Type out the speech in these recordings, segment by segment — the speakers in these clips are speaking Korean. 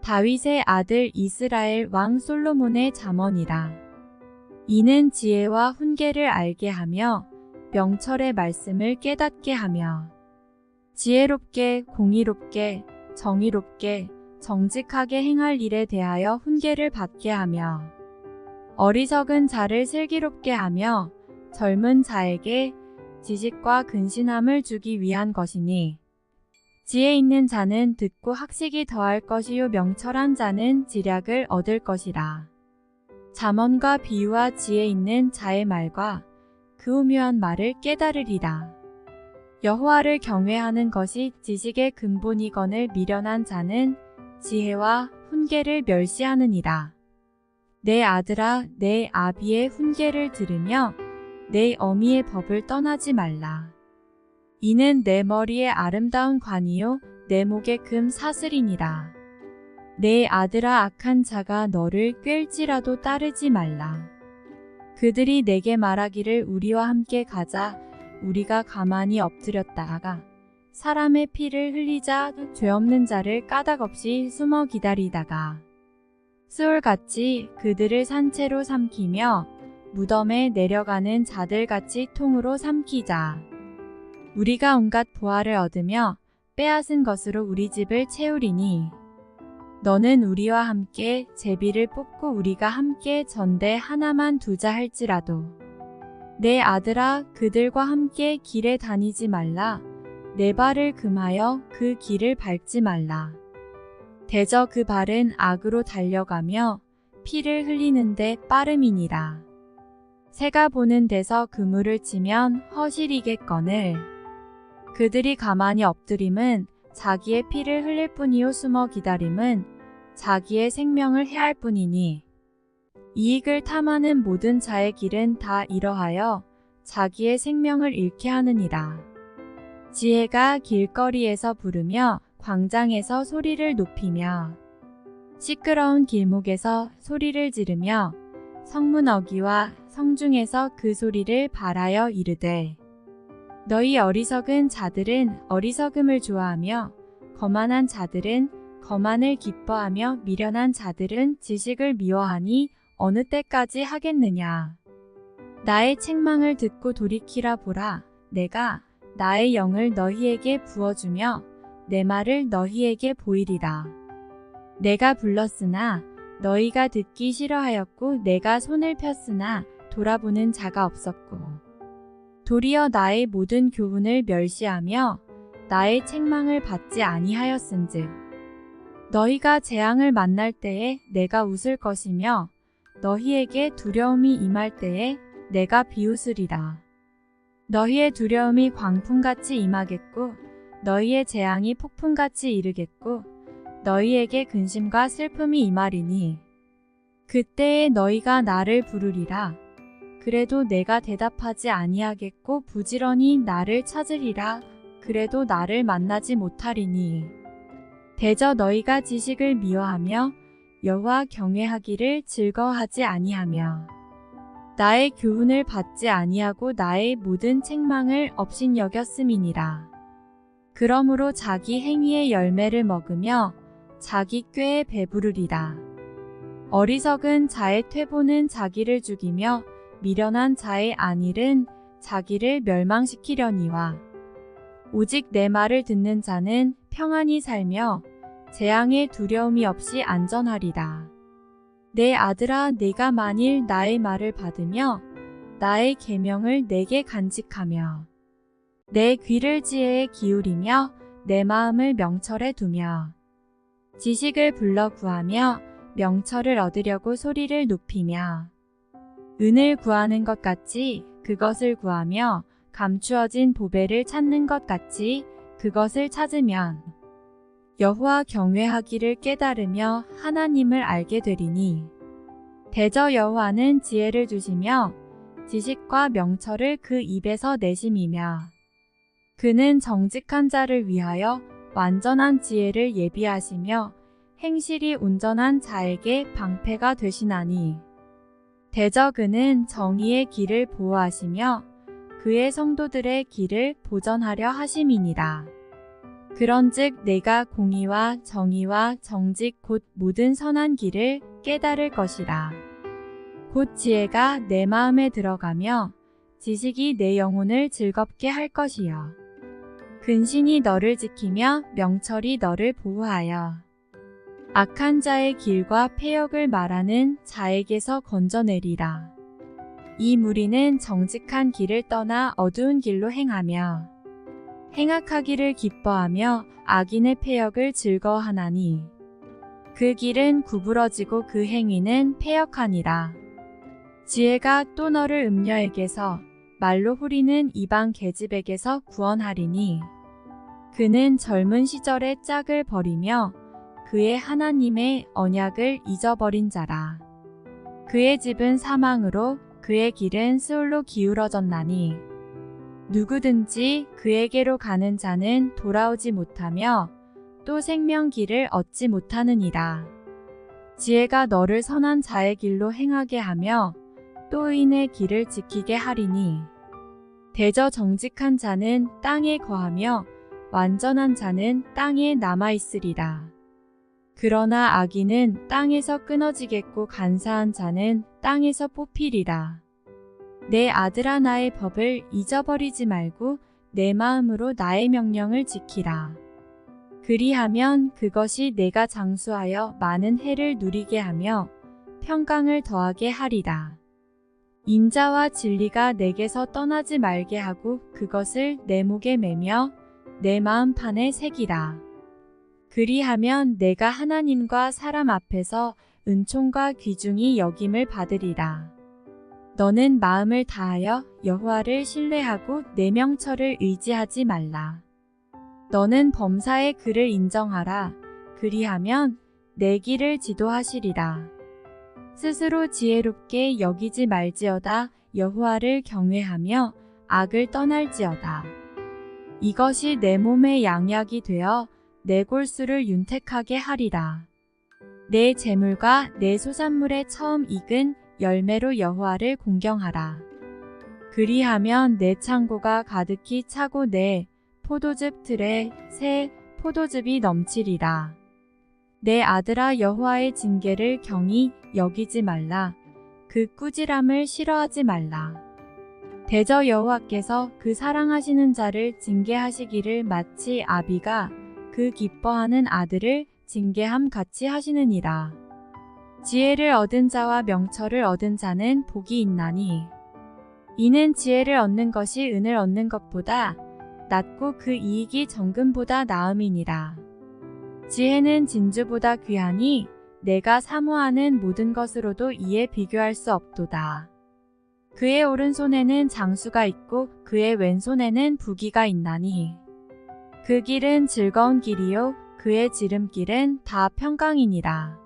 다윗의 아들 이스라엘 왕 솔로몬의 잠언이라. 이는 지혜와 훈계를 알게 하며 명철의 말씀을 깨닫게 하며 지혜롭게 공의롭게 정의롭게 정직하게 행할 일에 대하여 훈계를 받게 하며 어리석은 자를 슬기롭게 하며 젊은 자에게 지식과 근신함을 주기 위한 것이니 지혜 있는 자는 듣고 학식이 더할 것이요 명철한 자는 지략을 얻을 것이라. 잠언과 비유와 지혜 있는 자의 말과 그 오묘한 말을 깨달으리라. 여호와를 경외하는 것이 지식의 근본이거늘 미련한 자는 지혜와 훈계를 멸시하느니라. 내 아들아, 내 아비의 훈계를 들으며 내 어미의 법을 떠나지 말라. 이는 내 머리에 아름다운 관이요 내 목에 금 사슬이니라. 내 아들아, 악한 자가 너를 꿰을지라도 따르지 말라. 그들이 내게 말하기를 우리와 함께 가자. 우리가 가만히 엎드렸다가 사람의 피를 흘리자. 죄 없는 자를 까닭없이 숨어 기다리다가 수올같이 그들을 산채로 삼키며 무덤에 내려가는 자들같이 통으로 삼키자. 우리가 온갖 보화를 얻으며 빼앗은 것으로 우리 집을 채우리니 너는 우리와 함께 제비를 뽑고 우리가 함께 전대 하나만 두자 할지라도 내 아들아, 그들과 함께 길에 다니지 말라. 내 발을 금하여 그 길을 밟지 말라. 대저 그 발은 악으로 달려가며 피를 흘리는데 빠름이니라. 새가 보는 데서 그물을 치면 허실이겠거늘 그들이 가만히 엎드림은 자기의 피를 흘릴 뿐이요 숨어 기다림은 자기의 생명을 해할 뿐이니 이익을 탐하는 모든 자의 길은 다 이러하여 자기의 생명을 잃게 하느니라. 지혜가 길거리에서 부르며 광장에서 소리를 높이며 시끄러운 길목에서 소리를 지르며 성문 어귀와 성중에서 그 소리를 발하여 이르되 너희 어리석은 자들은 어리석음을 좋아하며 거만한 자들은 거만을 기뻐하며 미련한 자들은 지식을 미워하니 어느 때까지 하겠느냐. 나의 책망을 듣고 돌이키라 보라. 내가 나의 영을 너희에게 부어주며 내 말을 너희에게 보이리라. 내가 불렀으나 너희가 듣기 싫어하였고 내가 손을 폈으나 돌아보는 자가 없었고 도리어 나의 모든 교훈을 멸시하며 나의 책망을 받지 아니하였은즉 너희가 재앙을 만날 때에 내가 웃을 것이며 너희에게 두려움이 임할 때에 내가 비웃으리라. 너희의 두려움이 광풍같이 임하겠고 너희의 재앙이 폭풍같이 이르겠고 너희에게 근심과 슬픔이 임하리니 그때에 너희가 나를 부르리라. 그래도 내가 대답하지 아니하겠고 부지런히 나를 찾으리라. 그래도 나를 만나지 못하리니 대저 너희가 지식을 미워하며 여호와 경외하기를 즐거워하지 아니하며 나의 교훈을 받지 아니하고 나의 모든 책망을 업신여겼음이니라. 그러므로 자기 행위의 열매를 먹으며 자기 꾀에 배부르리라. 어리석은 자의 퇴보는 자기를 죽이며 미련한 자의 안일은 자기를 멸망시키려니와 오직 내 말을 듣는 자는 평안히 살며 재앙의 두려움이 없이 안전하리라. 내 아들아, 내가 만일 나의 말을 받으며 나의 계명을 내게 간직하며 내 귀를 지혜에 기울이며 내 마음을 명철에 두며 지식을 불러 구하며 명철을 얻으려고 소리를 높이며 은을 구하는 것 같이 그것을 구하며 감추어진 보배를 찾는 것 같이 그것을 찾으면 여호와 경외하기를 깨달으며 하나님을 알게 되리니 대저 여호와는 지혜를 주시며 지식과 명철을 그 입에서 내심이며 그는 정직한 자를 위하여 완전한 지혜를 예비하시며 행실이 온전한 자에게 방패가 되시나니 대저 그는 정의의 길을 보호하시며 그의 성도들의 길을 보전하려 하심이니라. 그런즉 내가 공의와 정의와 정직 곧 모든 선한 길을 깨달을 것이라. 곧 지혜가 내 마음에 들어가며 지식이 내 영혼을 즐겁게 할 것이요. 근신이 너를 지키며 명철이 너를 보호하여 악한 자의 길과 패역을 말하는 자에게서 건져내리라. 이 무리는 정직한 길을 떠나 어두운 길로 행하며 행악하기를 기뻐하며 악인의 패역을 즐거워하나니 그 길은 구부러지고 그 행위는 패역하니라. 지혜가 또 너를 음녀에게서 말로 후리는 이방 계집에게서 구원하리니 그는 젊은 시절의 짝을 버리며 그의 하나님의 언약을 잊어버린 자라. 그의 집은 사망으로 그의 길은 스올로 기울어졌나니 누구든지 그에게로 가는 자는 돌아오지 못하며 또 생명길을 얻지 못하느니라. 지혜가 너를 선한 자의 길로 행하게 하며 또 의인의 길을 지키게 하리니 대저 정직한 자는 땅에 거하며 완전한 자는 땅에 남아있으리라. 그러나 악인은 땅에서 끊어지겠고 간사한 자는 땅에서 뽑히리라. 내 아들아 나의 법을 잊어버리지 말고 내 마음으로 나의 명령을 지키라. 그리하면 그것이 내가 장수하여 많은 해를 누리게 하며 평강을 더하게 하리라. 인자와 진리가 내게서 떠나지 말게 하고 그것을 내 목에 매며 내 마음판에 새기라. 그리하면 내가 하나님과 사람 앞에서 은총과 귀중히 여김을 받으리라. 너는 마음을 다하여 여호와를 신뢰하고 내 명철을 의지하지 말라. 너는 범사의 그를 인정하라. 그리하면 내 길을 지도하시리라. 스스로 지혜롭게 여기지 말지어다. 여호와를 경외하며 악을 떠날지어다. 이것이 내 몸의 양약이 되어 내 골수를 윤택하게 하리라. 내 재물과 내 소산물의 처음 익은 열매로 여호와를 공경하라. 그리하면 내 창고가 가득히 차고 내 포도즙 틀에 새 포도즙이 넘치리라. 내 아들아 여호와의 징계를 경히 여기지 말라. 그 꾸지람을 싫어하지 말라. 대저 여호와께서 그 사랑하시는 자를 징계하시기를 마치 아비가 그 기뻐하는 아들을 징계함 같이 하시느니라. 지혜를 얻은 자와 명철을 얻은 자는 복이 있나니 이는 지혜를 얻는 것이 은을 얻는 것보다 낫고 그 이익이 정금보다 나음이니라. 지혜는 진주보다 귀하니 내가 사모하는 모든 것으로도 이에 비교할 수 없도다. 그의 오른손에는 장수가 있고 그의 왼손에는 부귀가 있나니 그 길은 즐거운 길이요 그의 지름길은 다 평강이니라.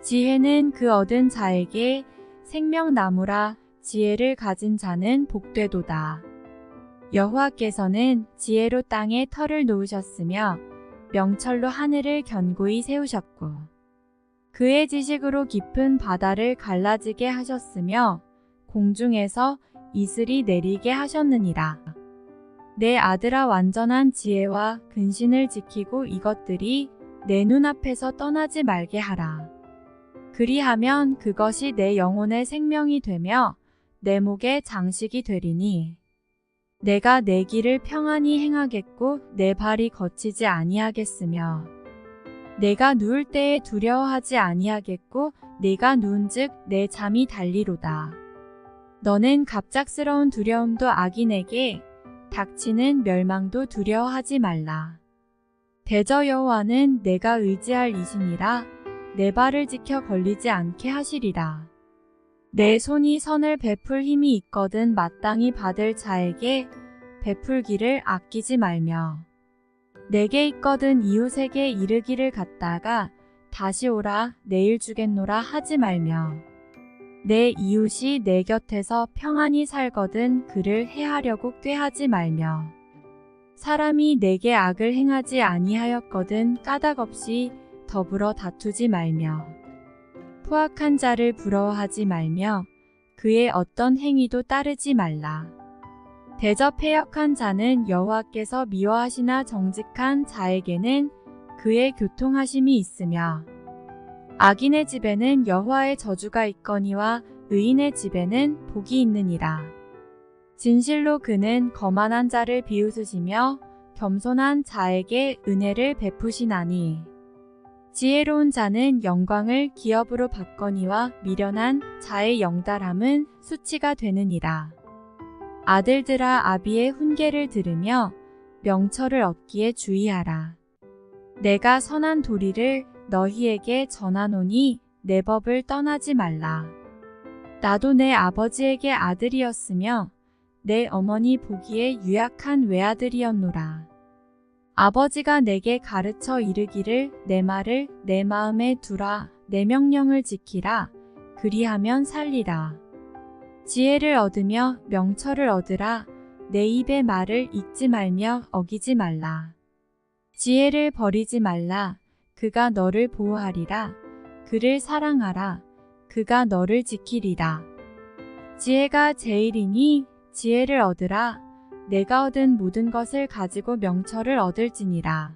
지혜는 그 얻은 자에게 생명나무라. 지혜를 가진 자는 복되도다. 여호와께서는 지혜로 땅에 터를 놓으셨으며 명철로 하늘을 견고히 세우셨고 그의 지식으로 깊은 바다를 갈라지게 하셨으며 공중에서 이슬이 내리게 하셨느니라. 내 아들아 완전한 지혜와 근신을 지키고 이것들이 내 눈앞에서 떠나지 말게 하라. 그리하면 그것이 내 영혼의 생명이 되며 내 목의 장식이 되리니 내가 내 길을 평안히 행하겠고 내 발이 거치지 아니하겠으며 내가 누울 때에 두려워하지 아니하겠고 내가 누운즉 내 잠이 달리로다. 너는 갑작스러운 두려움도 악인에게 닥치는 멸망도 두려워하지 말라. 대저 여호와는 내가 의지할 이시니라. 내 발을 지켜 걸리지 않게 하시리라. 내 손이 선을 베풀 힘이 있거든 마땅히 받을 자에게 베풀기를 아끼지 말며 내게 있거든 이웃에게 이르기를 갖다가 다시 오라 내일 주겠노라 하지 말며 내 이웃이 내 곁에서 평안히 살거든 그를 해하려고 꾀하지 말며 사람이 내게 악을 행하지 아니하였거든 까닭 없이 더불어 다투지 말며 포악한 자를 부러워하지 말며 그의 어떤 행위도 따르지 말라. 대접해역한 자는 여호와께서 미워하시나 정직한 자에게는 그의 교통하심이 있으며 악인의 집에는 여호와의 저주가 있거니와 의인의 집에는 복이 있느니라. 진실로 그는 거만한 자를 비웃으시며 겸손한 자에게 은혜를 베푸시나니 지혜로운 자는 영광을 기업으로 받거니와 미련한 자의 영달함은 수치가 되느니라. 아들들아 아비의 훈계를 들으며 명철을 얻기에 주의하라. 내가 선한 도리를 너희에게 전하노니 내 법을 떠나지 말라. 나도 내 아버지에게 아들이었으며 내 어머니 보기에 유약한 외아들이었노라. 아버지가 내게 가르쳐 이르기를 내 말을 내 마음에 두라 내 명령을 지키라 그리하면 살리라. 지혜를 얻으며 명철을 얻으라 내 입의 말을 잊지 말며 어기지 말라. 지혜를 버리지 말라 그가 너를 보호하리라. 그를 사랑하라 그가 너를 지키리라. 지혜가 제일이니 지혜를 얻으라. 내가 얻은 모든 것을 가지고 명철을 얻을지니라.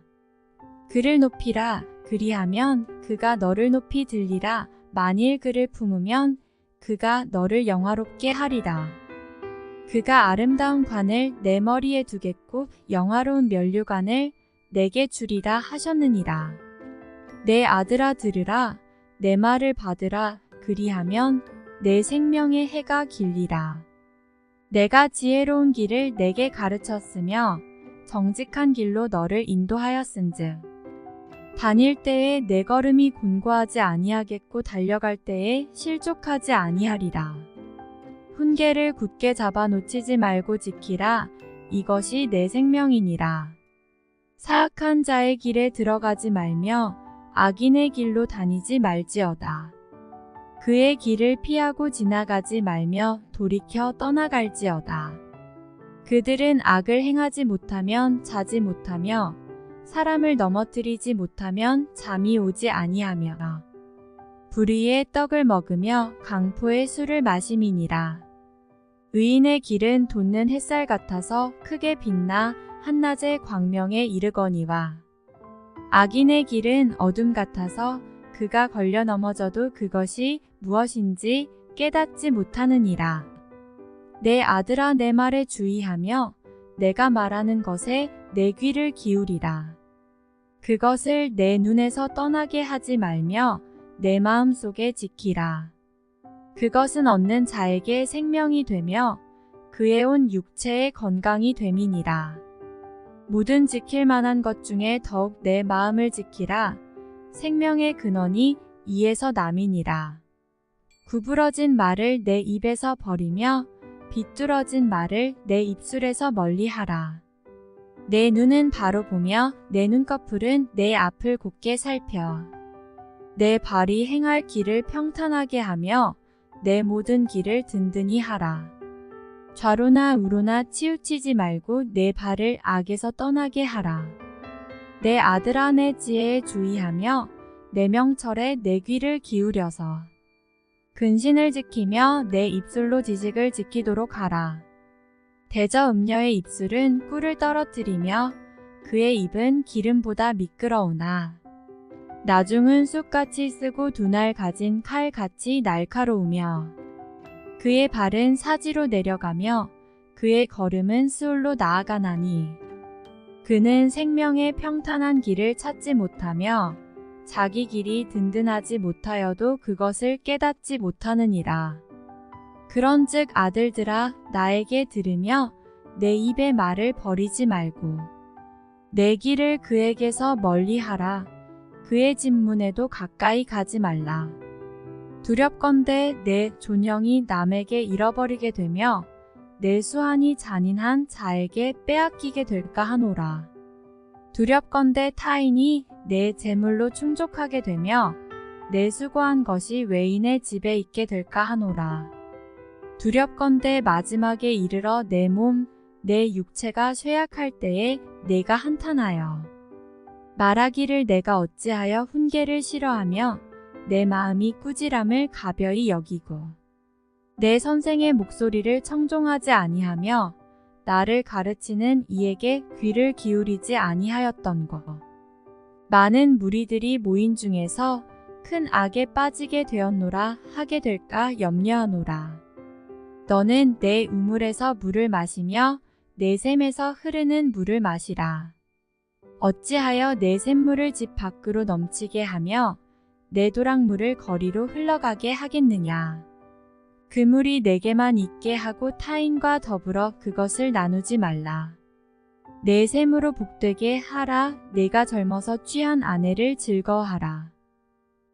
그를 높이라. 그리하면 그가 너를 높이 들리라. 만일 그를 품으면 그가 너를 영화롭게 하리라. 그가 아름다운 관을 내 머리에 두겠고 영화로운 면류관을 내게 주리라 하셨느니라. 내 아들아 들으라. 내 말을 받으라. 그리하면 내 생명의 해가 길리라. 내가 지혜로운 길을 내게 가르쳤으며 정직한 길로 너를 인도하였은즉 다닐 때에 내 걸음이 곤고하지 아니하겠고 달려갈 때에 실족하지 아니하리라. 훈계를 굳게 잡아 놓치지 말고 지키라. 이것이 내 생명이니라. 사악한 자의 길에 들어가지 말며 악인의 길로 다니지 말지어다. 그의 길을 피하고 지나가지 말며 돌이켜 떠나갈지어다. 그들은 악을 행하지 못하면 자지 못하며 사람을 넘어뜨리지 못하면 잠이 오지 아니하며 불의의 떡을 먹으며 강포의 술을 마심이니라. 의인의 길은 돋는 햇살 같아서 크게 빛나 한낮의 광명에 이르거니와 악인의 길은 어둠 같아서 그가 걸려 넘어져도 그것이 무엇인지 깨닫지 못하느니라. 내 아들아 내 말에 주의하며 내가 말하는 것에 내 귀를 기울이라. 그것을 내 눈에서 떠나게 하지 말며 내 마음 속에 지키라. 그것은 얻는 자에게 생명이 되며 그의 온 육체의 건강이 됨이니라. 모든 지킬 만한 것 중에 더욱 내 마음을 지키라. 생명의 근원이 이에서 남이니라. 구부러진 말을 내 입에서 버리며 비뚤어진 말을 내 입술에서 멀리하라. 내 눈은 바로 보며 내 눈꺼풀은 내 앞을 곧게 살펴. 내 발이 행할 길을 평탄하게 하며 내 모든 길을 든든히 하라. 좌로나 우로나 치우치지 말고 내 발을 악에서 떠나게 하라. 내 아들아 내 지혜에 주의하며 내 명철에 내 귀를 기울여서 근신을 지키며 내 입술로 지식을 지키도록 하라. 대저 음녀의 입술은 꿀을 떨어뜨리며 그의 입은 기름보다 미끄러우나 나중은 쑥같이 쓰고 두 날 가진 칼같이 날카로우며 그의 발은 사지로 내려가며 그의 걸음은 수울로 나아가나니 그는 생명의 평탄한 길을 찾지 못하며 자기 길이 든든하지 못하여도 그것을 깨닫지 못하느니라. 그런즉 아들들아 나에게 들으며 내 입의 말을 버리지 말고 내 길을 그에게서 멀리하라. 그의 집문에도 가까이 가지 말라. 두렵건대 내 존영이 남에게 잃어버리게 되며 내 수완이 잔인한 자에게 빼앗기게 될까 하노라. 두렵건대 타인이 내 재물로 충족하게 되며 내 수고한 것이 외인의 집에 있게 될까 하노라. 두렵건대 마지막에 이르러 내 몸, 내 육체가 쇠약할 때에 내가 한탄하여 말하기를 내가 어찌하여 훈계를 싫어하며 내 마음이 꾸지람을 가벼이 여기고 내 선생의 목소리를 청종하지 아니하며 나를 가르치는 이에게 귀를 기울이지 아니하였던 것. 많은 무리들이 모인 중에서 큰 악에 빠지게 되었노라 하게 될까 염려하노라. 너는 내 우물에서 물을 마시며 내 샘에서 흐르는 물을 마시라. 어찌하여 내 샘물을 집 밖으로 넘치게 하며 내 도랑물을 거리로 흘러가게 하겠느냐. 그 물이 내게만 있게 하고 타인과 더불어 그것을 나누지 말라. 내 샘으로 복되게 하라. 내가 젊어서 취한 아내를 즐거워하라.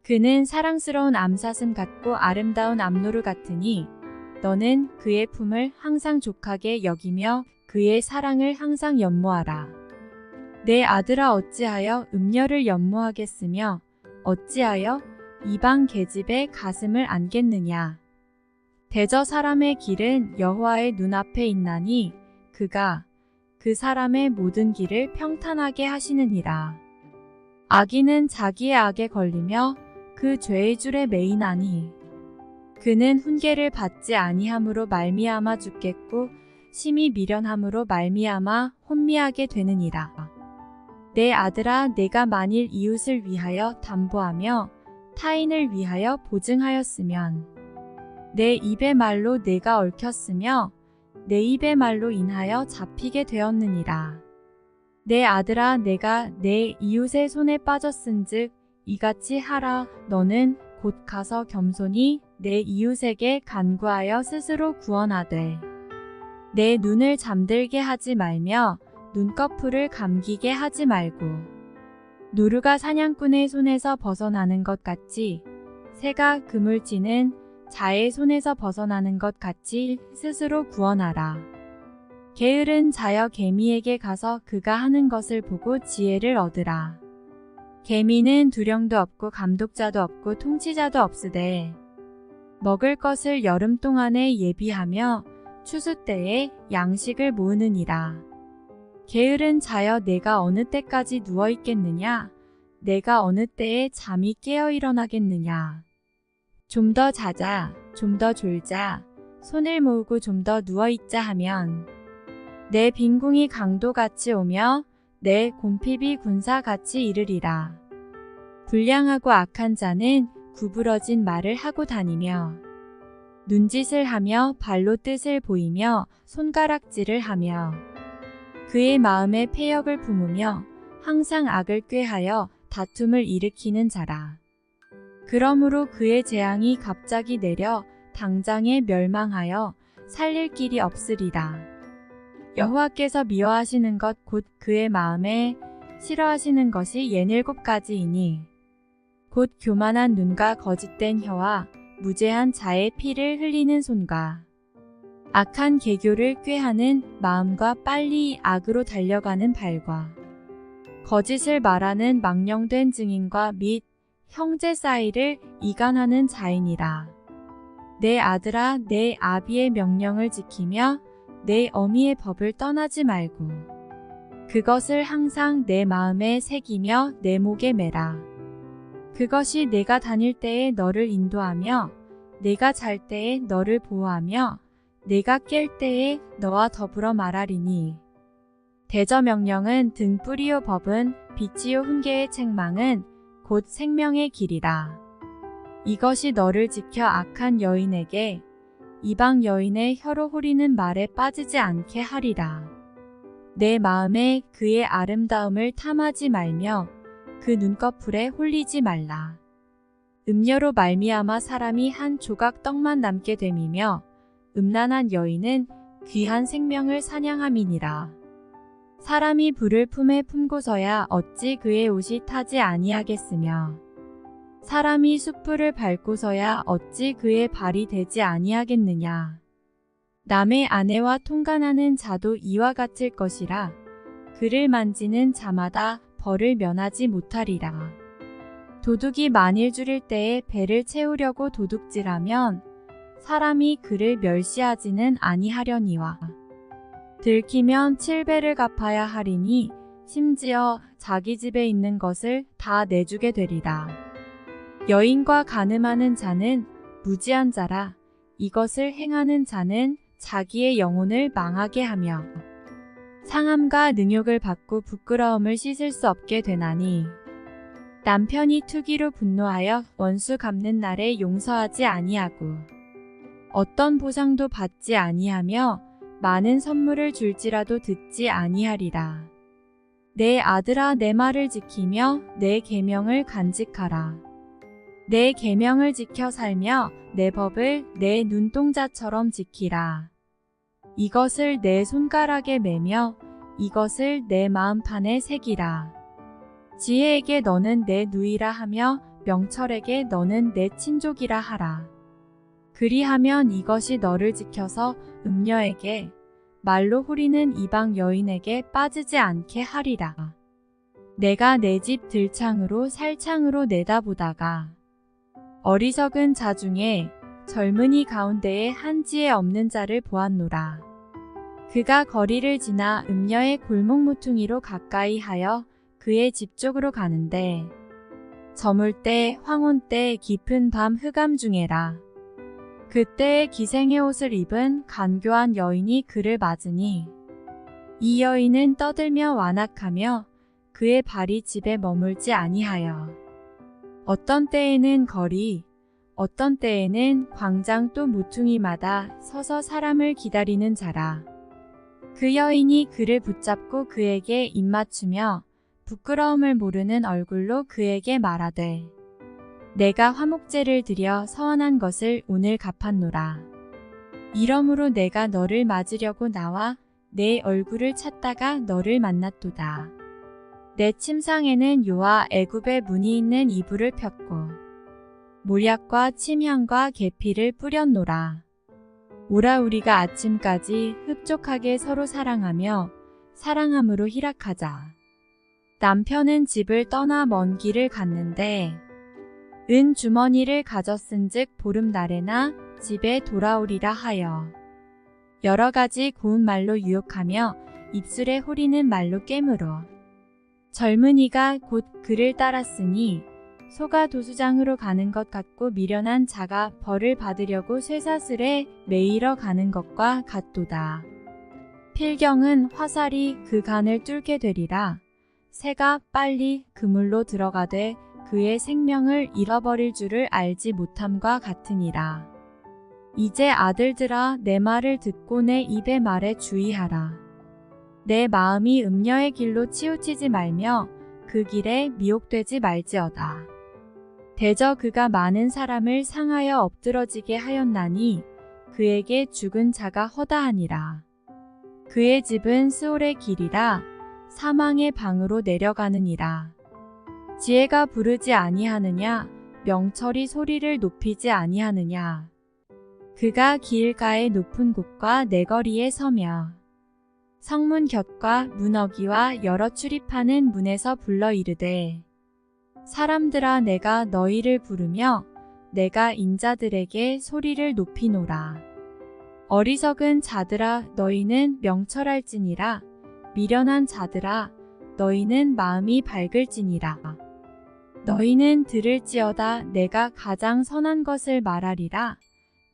그는 사랑스러운 암사슴 같고 아름다운 암노루 같으니 너는 그의 품을 항상 족하게 여기며 그의 사랑을 항상 연모하라. 내 아들아 어찌하여 음녀를 연모하겠으며 어찌하여 이방 계집의 가슴을 안겠느냐. 대저 사람의 길은 여호와의 눈앞에 있나니 그가 그 사람의 모든 길을 평탄하게 하시느니라. 악인은 자기의 악에 걸리며 그 죄의 줄에 매이나니 그는 훈계를 받지 아니함으로 말미암아 죽겠고 심히 미련함으로 말미암아 혼미하게 되느니라. 내 아들아 내가 만일 이웃을 위하여 담보하며 타인을 위하여 보증하였으면 내 입의 말로 내가 얽혔으며 내 입의 말로 인하여 잡히게 되었느니라. 내 아들아 내가 내 이웃의 손에 빠졌은즉 이같이 하라. 너는 곧 가서 겸손히 내 이웃에게 간구하여 스스로 구원하되 내 눈을 잠들게 하지 말며 눈꺼풀을 감기게 하지 말고 누루가 사냥꾼의 손에서 벗어나는 것 같이 새가 그물 찌는 자의 손에서 벗어나는 것 같이 스스로 구원하라. 게으른 자여 개미에게 가서 그가 하는 것을 보고 지혜를 얻으라. 개미는 두령도 없고 감독자도 없고 통치자도 없으되 먹을 것을 여름 동안에 예비하며 추수 때에 양식을 모으느니라. 게으른 자여 내가 어느 때까지 누워 있겠느냐? 내가 어느 때에 잠이 깨어 일어나겠느냐? 좀 더 자자, 좀 더 졸자, 손을 모으고 좀 더 누워 있자 하면 내 빈궁이 강도같이 오며 내 곰핍이 군사같이 이르리라. 불량하고 악한 자는 구부러진 말을 하고 다니며 눈짓을 하며 발로 뜻을 보이며 손가락질을 하며 그의 마음에 패역을 품으며 항상 악을 꾀하여 다툼을 일으키는 자라. 그러므로 그의 재앙이 갑자기 내려 당장에 멸망하여 살릴 길이 없으리라. 여호와께서 미워하시는 것 곧 그의 마음에 싫어하시는 것이 67가지이니 곧 교만한 눈과 거짓된 혀와 무죄한 자의 피를 흘리는 손과 악한 계교를 꾀하는 마음과 빨리 악으로 달려가는 발과 거짓을 말하는 망령된 증인과 및 형제 사이를 이간하는 자이니라. 내 아들아 내 아비의 명령을 지키며 내 어미의 법을 떠나지 말고 그것을 항상 내 마음에 새기며 내 목에 매라. 그것이 내가 다닐 때에 너를 인도하며 내가 잘 때에 너를 보호하며 내가 깰 때에 너와 더불어 말하리니 대저 명령은 등불이요 법은 빛이요 훈계의 책망은 곧 생명의 길이라. 이것이 너를 지켜 악한 여인에게 이방 여인의 혀로 후리는 말에 빠지지 않게 하리라. 내 마음에 그의 아름다움을 탐하지 말며 그 눈꺼풀에 홀리지 말라. 음녀로 말미암아 사람이 한 조각 떡만 남게 됨이며 음란한 여인은 귀한 생명을 사냥함이니라. 사람이 불을 품에 품고서야 어찌 그의 옷이 타지 아니하겠으며 사람이 숯불을 밟고서야 어찌 그의 발이 되지 아니하겠느냐. 남의 아내와 통간하는 자도 이와 같을 것이라. 그를 만지는 자마다 벌을 면하지 못하리라. 도둑이 만일 줄일 때에 배를 채우려고 도둑질하면 사람이 그를 멸시하지는 아니하려니와 들키면 7배를 갚아야 하리니 심지어 자기 집에 있는 것을 다 내주게 되리라. 여인과 간음하는 자는 무지한 자라. 이것을 행하는 자는 자기의 영혼을 망하게 하며 상함과 능욕을 받고 부끄러움을 씻을 수 없게 되나니 남편이 투기로 분노하여 원수 갚는 날에 용서하지 아니하고 어떤 보상도 받지 아니하며 많은 선물을 줄지라도 듣지 아니하리라. 내 아들아 내 말을 지키며 내 계명을 간직하라. 내 계명을 지켜 살며 내 법을 내 눈동자처럼 지키라. 이것을 내 손가락에 매며 이것을 내 마음판에 새기라. 지혜에게 너는 내 누이라 하며 명철에게 너는 내 친족이라 하라. 그리하면 이것이 너를 지켜서 음녀에게 말로 후리는 이방 여인에게 빠지지 않게 하리라. 내가 내 집 들창으로 살창으로 내다보다가 어리석은 자 중에 젊은이 가운데에 한지에 없는 자를 보았노라. 그가 거리를 지나 음녀의 골목 모퉁이로 가까이 하여 그의 집 쪽으로 가는데 저물 때 황혼 때 깊은 밤 흑암 중에라. 그때에 기생의 옷을 입은 간교한 여인이 그를 맞으니 이 여인은 떠들며 완악하며 그의 발이 집에 머물지 아니하여 어떤 때에는 거리 어떤 때에는 광장 또 모퉁이마다 서서 사람을 기다리는 자라. 그 여인이 그를 붙잡고 그에게 입맞추며 부끄러움을 모르는 얼굴로 그에게 말하되 내가 화목제를 드려 서원한 것을 오늘 갚았노라. 이러므로 내가 너를 맞으려고 나와 내 얼굴을 찾다가 너를 만났도다. 내 침상에는 요와 애굽의 문이 있는 이불을 폈고 몰약과 침향과 계피를 뿌렸노라. 오라 우리가 아침까지 흡족하게 서로 사랑하며 사랑함으로 희락하자. 남편은 집을 떠나 먼 길을 갔는데 은 주머니를 가졌은즉 보름날에나 집에 돌아오리라 하여 여러 가지 고운 말로 유혹하며 입술에 호리는 말로 깨물어 젊은이가 곧 그를 따랐으니 소가 도수장으로 가는 것 같고 미련한 자가 벌을 받으려고 쇠사슬에 매이러 가는 것과 같도다. 필경은 화살이 그 간을 뚫게 되리라. 새가 빨리 그물로 들어가되 그의 생명을 잃어버릴 줄을 알지 못함과 같으니라. 이제 아들들아 내 말을 듣고 내 입의 말에 주의하라. 내 마음이 음녀의 길로 치우치지 말며 그 길에 미혹되지 말지어다. 대저 그가 많은 사람을 상하여 엎드러지게 하였나니 그에게 죽은 자가 허다하니라. 그의 집은 스올의 길이라 사망의 방으로 내려가느니라. 지혜가 부르지 아니하느냐 명철이 소리를 높이지 아니하느냐. 그가 길가의 높은 곳과 내거리에 서며 성문 곁과 문어기와 여러 출입하는 문에서 불러 이르되 사람들아 내가 너희를 부르며 내가 인자들에게 소리를 높이노라. 어리석은 자들아 너희는 명철할지니라. 미련한 자들아 너희는 마음이 밝을지니라. 너희는 들을지어다 내가 가장 선한 것을 말하리라.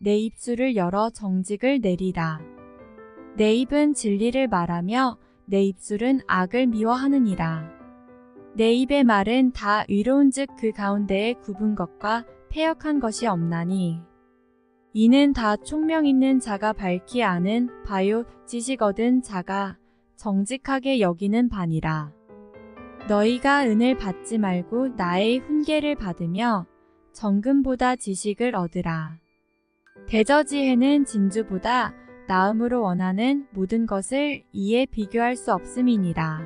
내 입술을 열어 정직을 내리라. 내 입은 진리를 말하며 내 입술은 악을 미워하느니라. 내 입의 말은 다 의로운즉 그 가운데에 굽은 것과 패역한 것이 없나니 이는 다 총명 있는 자가 밝히 아는 바요 지식 얻은 자가 정직하게 여기는 바니라. 너희가 은을 받지 말고 나의 훈계를 받으며 정금보다 지식을 얻으라. 대저지혜는 진주보다 나음으로 원하는 모든 것을 이에 비교할 수 없음이니라.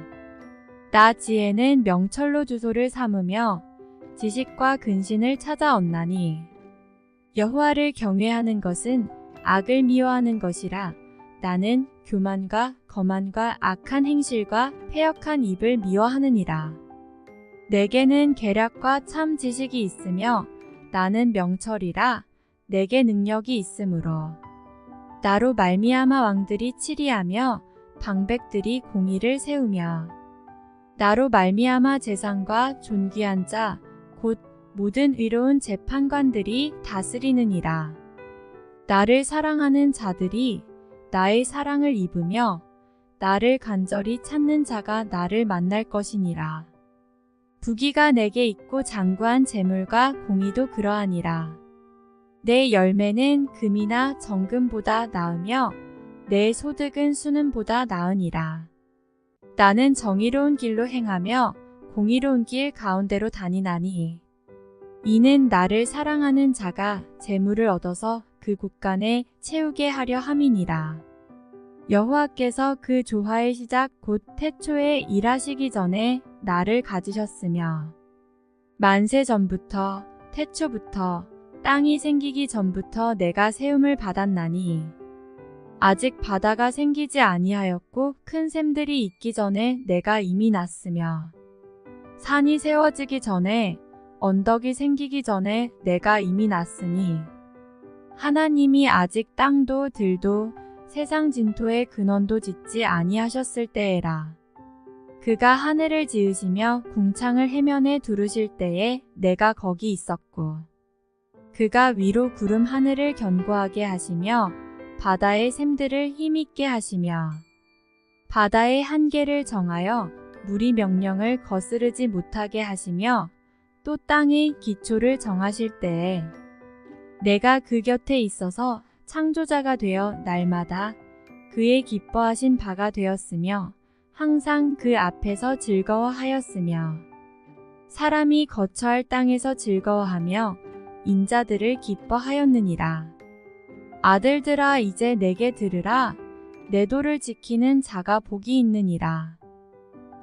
나 지혜는 명철로 주소를 삼으며 지식과 근신을 찾아 얻나니 여호와를 경외하는 것은 악을 미워하는 것이라. 나는 교만과 거만과 악한 행실과 패역한 입을 미워하느니라. 내게는 계략과 참 지식이 있으며 나는 명철이라. 내게 능력이 있으므로 나로 말미암아 왕들이 치리하며 방백들이 공의를 세우며 나로 말미암아 재상과 존귀한 자 곧 모든 의로운 재판관들이 다스리느니라. 나를 사랑하는 자들이 나의 사랑을 입으며 나를 간절히 찾는 자가 나를 만날 것이니라. 부귀가 내게 있고 장구한 재물과 공의도 그러하니라. 내 열매는 금이나 정금보다 나으며 내 소득은 수는보다 나으니라. 나는 정의로운 길로 행하며 공의로운 길 가운데로 다니나니 이는 나를 사랑하는 자가 재물을 얻어서 그 곳간에 채우게 하려 함이니라. 여호와께서 그 조화의 시작 곧 태초에 일하시기 전에 나를 가지셨으며 만세 전부터 태초부터 땅이 생기기 전부터 내가 세움을 받았나니 아직 바다가 생기지 아니하였고 큰 샘들이 있기 전에 내가 이미 났으며 산이 세워지기 전에 언덕이 생기기 전에 내가 이미 났으니 하나님이 아직 땅도 들도 세상 진토의 근원도 짓지 아니하셨을 때에라. 그가 하늘을 지으시며 궁창을 해면에 두르실 때에 내가 거기 있었고 그가 위로 구름 하늘을 견고하게 하시며 바다의 샘들을 힘있게 하시며 바다의 한계를 정하여 물이 명령을 거스르지 못하게 하시며 또 땅의 기초를 정하실 때에 내가 그 곁에 있어서 창조자가 되어 날마다 그의 기뻐하신 바가 되었으며 항상 그 앞에서 즐거워하였으며 사람이 거처할 땅에서 즐거워하며 인자들을 기뻐하였느니라. 아들들아 이제 내게 들으라. 내 도를 지키는 자가 복이 있느니라.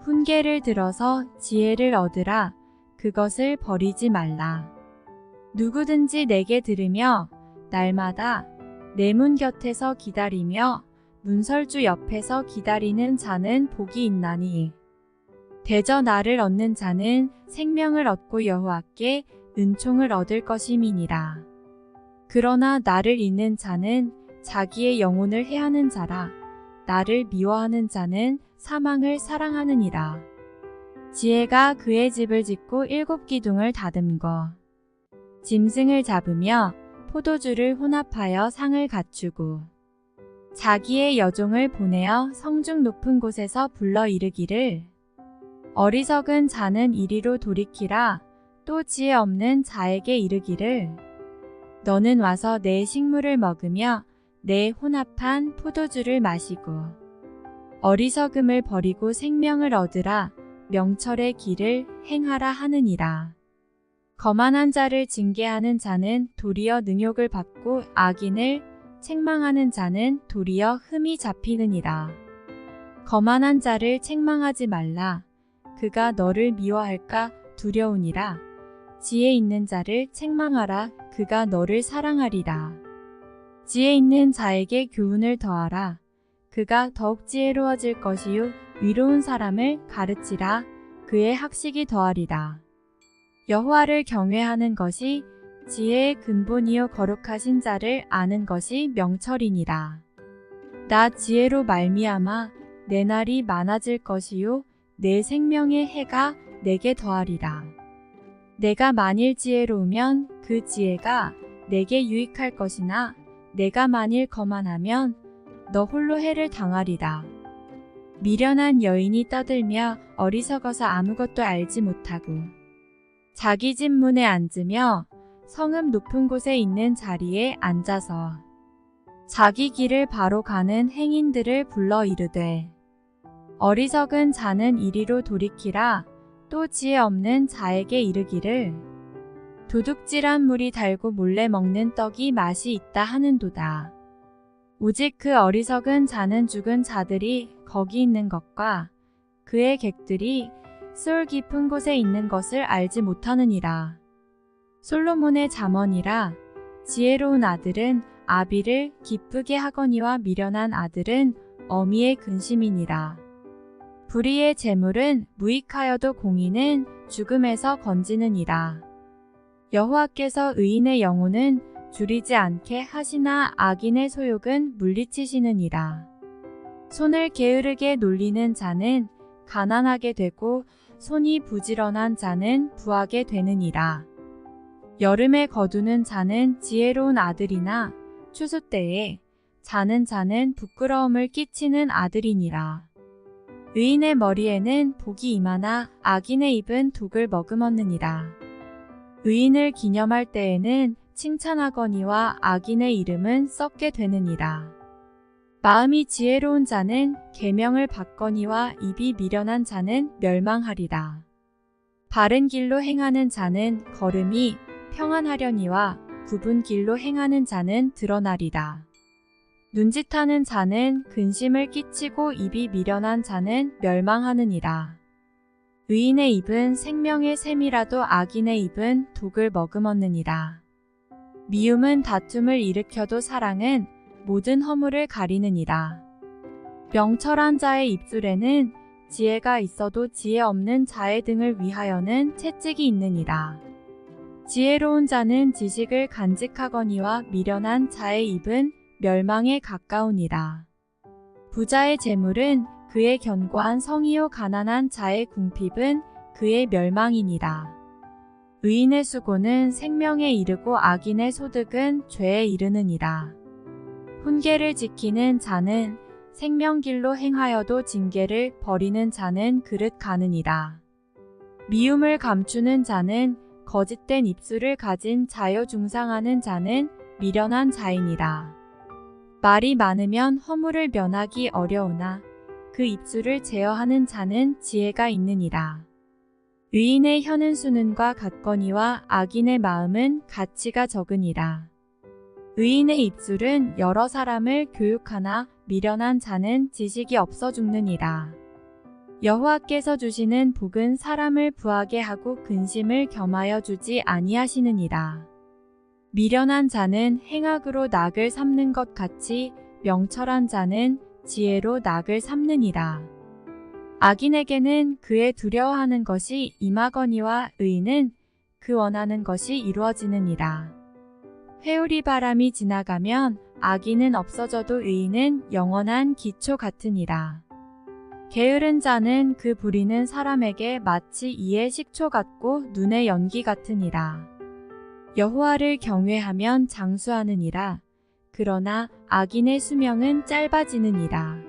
훈계를 들어서 지혜를 얻으라. 그것을 버리지 말라. 누구든지 내게 들으며 날마다 내 문 곁에서 기다리며 문설주 옆에서 기다리는 자는 복이 있나니 대저 나를 얻는 자는 생명을 얻고 여호와께 은총을 얻을 것임이니라. 그러나 나를 잊는 자는 자기의 영혼을 해하는 자라. 나를 미워하는 자는 사망을 사랑하느니라. 지혜가 그의 집을 짓고 7 기둥을 다듬고 짐승을 잡으며 포도주를 혼합하여 상을 갖추고 자기의 여종을 보내어 성중 높은 곳에서 불러 이르기를 어리석은 자는 이리로 돌이키라. 또 지혜 없는 자에게 이르기를 너는 와서 내 식물을 먹으며 내 혼합한 포도주를 마시고 어리석음을 버리고 생명을 얻으라. 명철의 길을 행하라 하느니라. 거만한 자를 징계하는 자는 도리어 능욕을 받고 악인을 책망하는 자는 도리어 흠이 잡히느니라. 거만한 자를 책망하지 말라. 그가 너를 미워할까 두려우니라. 지혜 있는 자를 책망하라. 그가 너를 사랑하리라. 지혜 있는 자에게 교훈을 더하라. 그가 더욱 지혜로워질 것이요 위로운 사람을 가르치라. 그의 학식이 더하리라. 여호와를 경외하는 것이 지혜의 근본이요 거룩하신 자를 아는 것이 명철이니라. 나 지혜로 말미암아 내 날이 많아질 것이요 내 생명의 해가 내게 더하리라. 내가 만일 지혜로우면 그 지혜가 내게 유익할 것이나 내가 만일 거만하면 너 홀로 해를 당하리라. 미련한 여인이 떠들며 어리석어서 아무것도 알지 못하고 자기 집 문에 앉으며 성읍 높은 곳에 있는 자리에 앉아서 자기 길을 바로 가는 행인들을 불러 이르되 어리석은 자는 이리로 돌이키라. 또 지혜 없는 자에게 이르기를 도둑질한 물이 달고 몰래 먹는 떡이 맛이 있다 하는도다. 오직 그 어리석은 자는 죽은 자들이 거기 있는 것과 그의 객들이 수울 깊은 곳에 있는 것을 알지 못하느니라. 솔로몬의 잠언이라. 지혜로운 아들은 아비를 기쁘게 하거니와 미련한 아들은 어미의 근심이니라. 불의의 재물은 무익하여도 공의는 죽음에서 건지느니라. 여호와께서 의인의 영혼은 줄이지 않게 하시나 악인의 소욕은 물리치시느니라. 손을 게으르게 놀리는 자는 가난하게 되고 손이 부지런한 자는 부하게 되느니라. 여름에 거두는 자는 지혜로운 아들이나 추수 때에 자는 자는 부끄러움을 끼치는 아들이니라. 의인의 머리에는 복이 임하나 악인의 입은 독을 머금었느니라. 의인을 기념할 때에는 칭찬하거니와 악인의 이름은 썩게 되느니라. 마음이 지혜로운 자는 계명을 받거니와 입이 미련한 자는 멸망하리라. 바른 길로 행하는 자는 걸음이 평안하려니와 굽은 길로 행하는 자는 드러나리라. 눈짓하는 자는 근심을 끼치고 입이 미련한 자는 멸망하느니라. 의인의 입은 생명의 샘이라도 악인의 입은 독을 머금었느니라. 미움은 다툼을 일으켜도 사랑은 모든 허물을 가리느니라. 명철한 자의 입술에는 지혜가 있어도 지혜 없는 자의 등을 위하여는 채찍이 있느니라. 지혜로운 자는 지식을 간직하거니와 미련한 자의 입은 멸망에 가까우니라. 부자의 재물은 그의 견고한 성이요 가난한 자의 궁핍은 그의 멸망이니라. 의인의 수고는 생명에 이르고 악인의 소득은 죄에 이르느니라. 훈계를 지키는 자는 생명길로 행하여도 징계를 버리는 자는 그릇 가느니라. 미움을 감추는 자는 거짓된 입술을 가진 자요 중상하는 자는 미련한 자이니라. 말이 많으면 허물을 면하기 어려우나 그 입술을 제어하는 자는 지혜가 있느니라. 의인의 혀는 수는과 같거니와 악인의 마음은 가치가 적으니라. 의인의 입술은 여러 사람을 교육하나 미련한 자는 지식이 없어 죽느니라. 여호와께서 주시는 복은 사람을 부하게 하고 근심을 겸하여 주지 아니하시느니라. 미련한 자는 행악으로 낙을 삼는 것 같이 명철한 자는 지혜로 낙을 삼느니라. 악인에게는 그의 두려워하는 것이 임하거니와 의인은 그 원하는 것이 이루어지느니라. 회오리 바람이 지나가면 악인은 없어져도 의인은 영원한 기초 같으니라. 게으른 자는 그 부리는 사람에게 마치 이의 식초 같고 눈의 연기 같으니라. 여호와를 경외하면 장수하느니라. 그러나 악인의 수명은 짧아지느니라.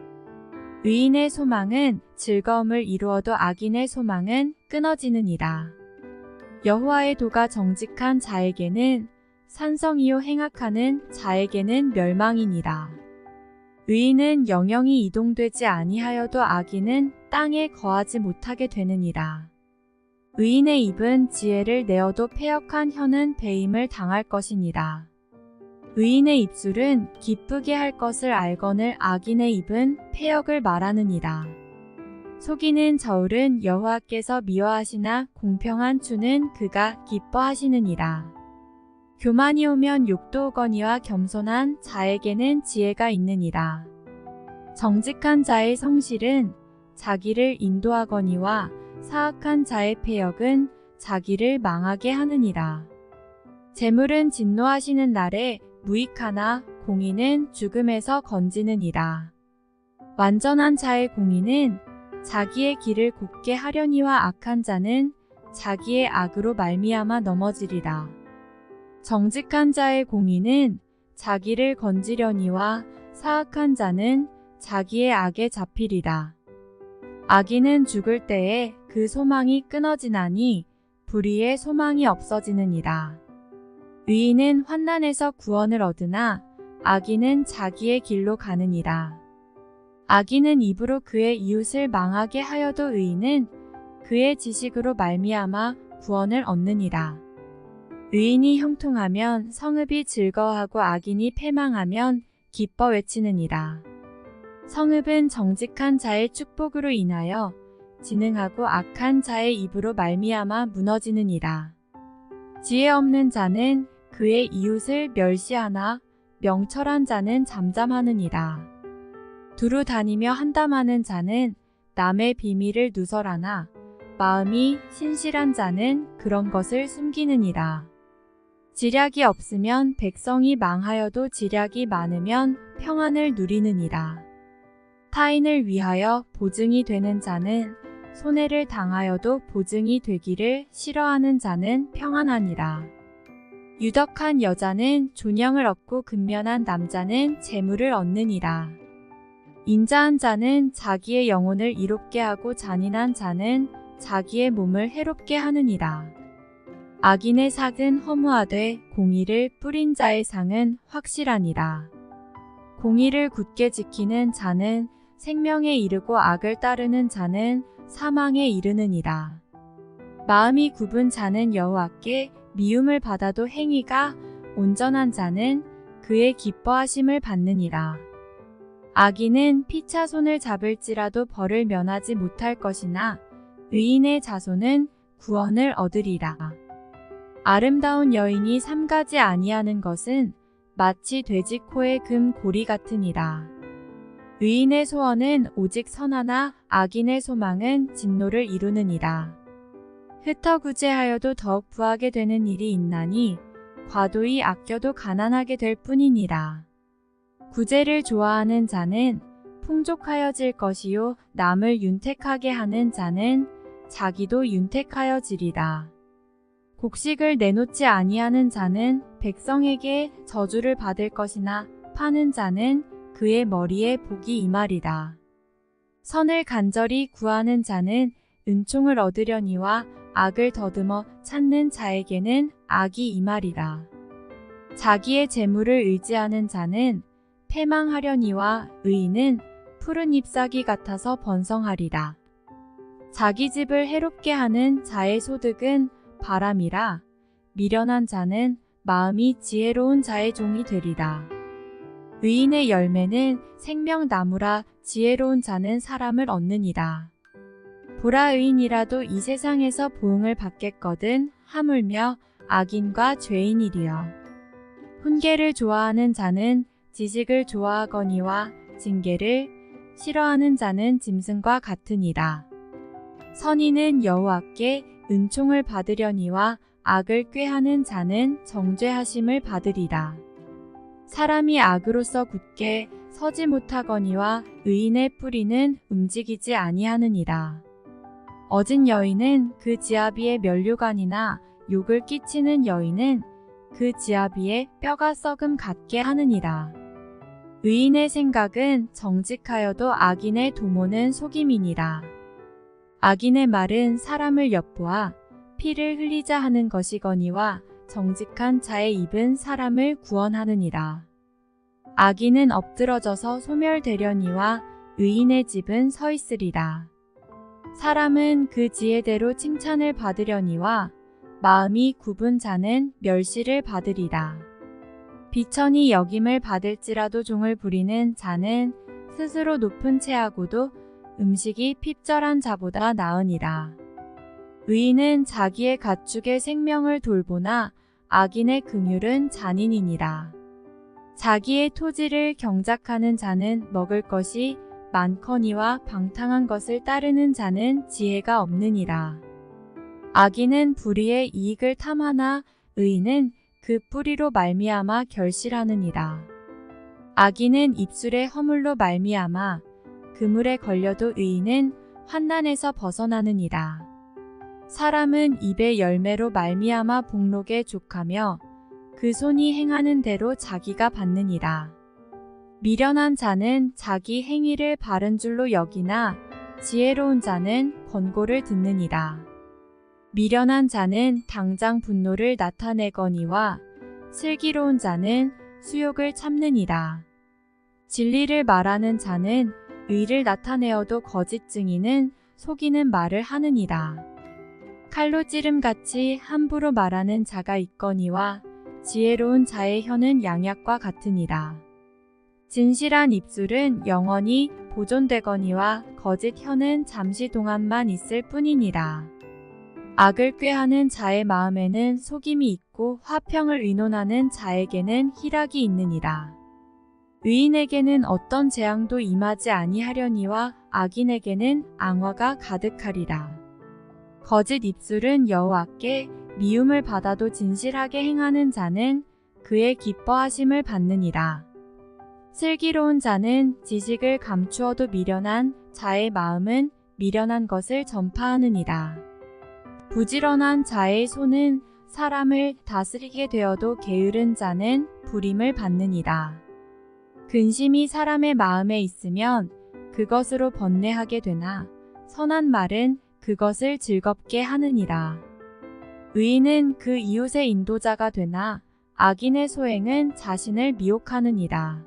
의인의 소망은 즐거움을 이루어도 악인의 소망은 끊어지느니라. 여호와의 도가 정직한 자에게는 산성이요 행악하는 자에게는 멸망이니라. 의인은 영영이 이동되지 아니하여도 악인은 땅에 거하지 못하게 되느니라. 의인의 입은 지혜를 내어도 패역한 혀는 배임을 당할 것이니라. 의인의 입술은 기쁘게 할 것을 알거늘 악인의 입은 패역을 말하느니라. 속이는 저울은 여호와께서 미워하시나 공평한 추는 그가 기뻐하시느니라. 교만이 오면 욕도 오거니와 겸손한 자에게는 지혜가 있느니라. 정직한 자의 성실은 자기를 인도하거니와 사악한 자의 패역은 자기를 망하게 하느니라. 재물은 진노하시는 날에 무익하나 공의는 죽음에서 건지느니라. 완전한 자의 공의는 자기의 길을 곱게 하려니와 악한 자는 자기의 악으로 말미암아 넘어지리라. 정직한 자의 공의는 자기를 건지려니와 사악한 자는 자기의 악에 잡히리라. 악인은 죽을 때에 그 소망이 끊어지나니 불의의 소망이 없어지느니라. 의인은 환난에서 구원을 얻으나 악인은 자기의 길로 가느니라. 악인은 입으로 그의 이웃을 망하게 하여도 의인은 그의 지식으로 말미암아 구원을 얻느니라. 의인이 형통하면 성읍이 즐거워하고 악인이 패망하면 기뻐 외치느니라. 성읍은 정직한 자의 축복으로 인하여 지능하고 악한 자의 입으로 말미암아 무너지느니라. 지혜 없는 자는 그의 이웃을 멸시하나 명철한 자는 잠잠하느니라. 두루 다니며 한담하는 자는 남의 비밀을 누설하나 마음이 신실한 자는 그런 것을 숨기느니라. 지략이 없으면 백성이 망하여도 지략이 많으면 평안을 누리느니라. 타인을 위하여 보증이 되는 자는 손해를 당하여도 보증이 되기를 싫어하는 자는 평안하니라. 유덕한 여자는 존영을 얻고 근면한 남자는 재물을 얻느니라. 인자한 자는 자기의 영혼을 이롭게 하고 잔인한 자는 자기의 몸을 해롭게 하느니라. 악인의 삭은 허무하되 공의를 뿌린 자의 상은 확실하니라. 공의를 굳게 지키는 자는 생명에 이르고 악을 따르는 자는 사망에 이르느니라. 마음이 굽은 자는 여호와께 미움을 받아도 행위가 온전한 자는 그의 기뻐하심을 받느니라. 악인은 피차 손을 잡을지라도 벌을 면하지 못할 것이나 의인의 자손은 구원을 얻으리라. 아름다운 여인이 삼가지 아니하는 것은 마치 돼지 코의 금 고리 같으니라. 의인의 소원은 오직 선하나 악인의 소망은 진노를 이루느니라. 흩어구제하여도 더욱 부하게 되는 일이 있나니 과도히 아껴도 가난하게 될 뿐이니라. 구제를 좋아하는 자는 풍족하여질 것이요 남을 윤택하게 하는 자는 자기도 윤택하여지리라. 곡식을 내놓지 아니하는 자는 백성에게 저주를 받을 것이나 파는 자는 그의 머리에 복이 임하리라. 선을 간절히 구하는 자는 은총을 얻으려니와 악을 더듬어 찾는 자에게는 악이 임하리라. 자기의 재물을 의지하는 자는 패망하려니와 의인은 푸른 잎사귀 같아서 번성하리라. 자기 집을 해롭게 하는 자의 소득은 바람이라. 미련한 자는 마음이 지혜로운 자의 종이 되리라. 의인의 열매는 생명나무라. 지혜로운 자는 사람을 얻느니라. 보라, 의인이라도 이 세상에서 보응을 받겠거든 하물며 악인과 죄인이리여. 훈계를 좋아하는 자는 지식을 좋아하거니와 징계를 싫어하는 자는 짐승과 같으니라. 선인은 여호와께 은총을 받으려니와 악을 꾀하는 자는 정죄하심을 받으리라. 사람이 악으로서 굳게 서지 못하거니와 의인의 뿌리는 움직이지 아니하느니라. 어진 여인은 그 지아비의 면류관이나 욕을 끼치는 여인은 그 지아비의 뼈가 썩음 같게 하느니라. 의인의 생각은 정직하여도 악인의 도모는 속임이니라. 악인의 말은 사람을 엿보아 피를 흘리자 하는 것이거니와 정직한 자의 입은 사람을 구원하느니라. 악인은 엎드러져서 소멸되려니와 의인의 집은 서 있으리라. 사람은 그 지혜대로 칭찬을 받으려니와 마음이 굽은 자는 멸시를 받으리라. 비천이 여김을 받을지라도 종을 부리는 자는 스스로 높은 채하고도 음식이 핍절한 자보다 나으니라. 의인은 자기의 가축의 생명을 돌보나 악인의 긍휼은 잔인이니라. 자기의 토지를 경작하는 자는 먹을 것이 많거니와 방탕한 것을 따르는 자는 지혜가 없느니라. 악인은 불의의 이익을 탐하나 의인은 그 뿌리로 말미암아 결실하느니라. 악인은 입술의 허물로 말미암아 그물에 걸려도 의인은 환난에서 벗어나느니라. 사람은 입의 열매로 말미암아 복록에 족하며 그 손이 행하는 대로 자기가 받느니라. 미련한 자는 자기 행위를 바른 줄로 여기나 지혜로운 자는 권고를 듣느니라. 미련한 자는 당장 분노를 나타내거니와 슬기로운 자는 수욕을 참느니라. 진리를 말하는 자는 의를 나타내어도 거짓 증인은 속이는 말을 하느니라. 칼로 찌름같이 함부로 말하는 자가 있거니와 지혜로운 자의 혀는 양약과 같으니라. 진실한 입술은 영원히 보존되거니와 거짓 혀는 잠시 동안만 있을 뿐이니라. 악을 꾀하는 자의 마음에는 속임이 있고 화평을 의논하는 자에게는 희락이 있느니라. 의인에게는 어떤 재앙도 임하지 아니하려니와 악인에게는 앙화가 가득하리라. 거짓 입술은 여호와께 미움을 받아도 진실하게 행하는 자는 그의 기뻐하심을 받느니라. 슬기로운 자는 지식을 감추어도 미련한 자의 마음은 미련한 것을 전파하느니라. 부지런한 자의 손은 사람을 다스리게 되어도 게으른 자는 불임을 받느니라. 근심이 사람의 마음에 있으면 그것으로 번뇌하게 되나 선한 말은 그것을 즐겁게 하느니라. 의인은 그 이웃의 인도자가 되나 악인의 소행은 자신을 미혹하느니라.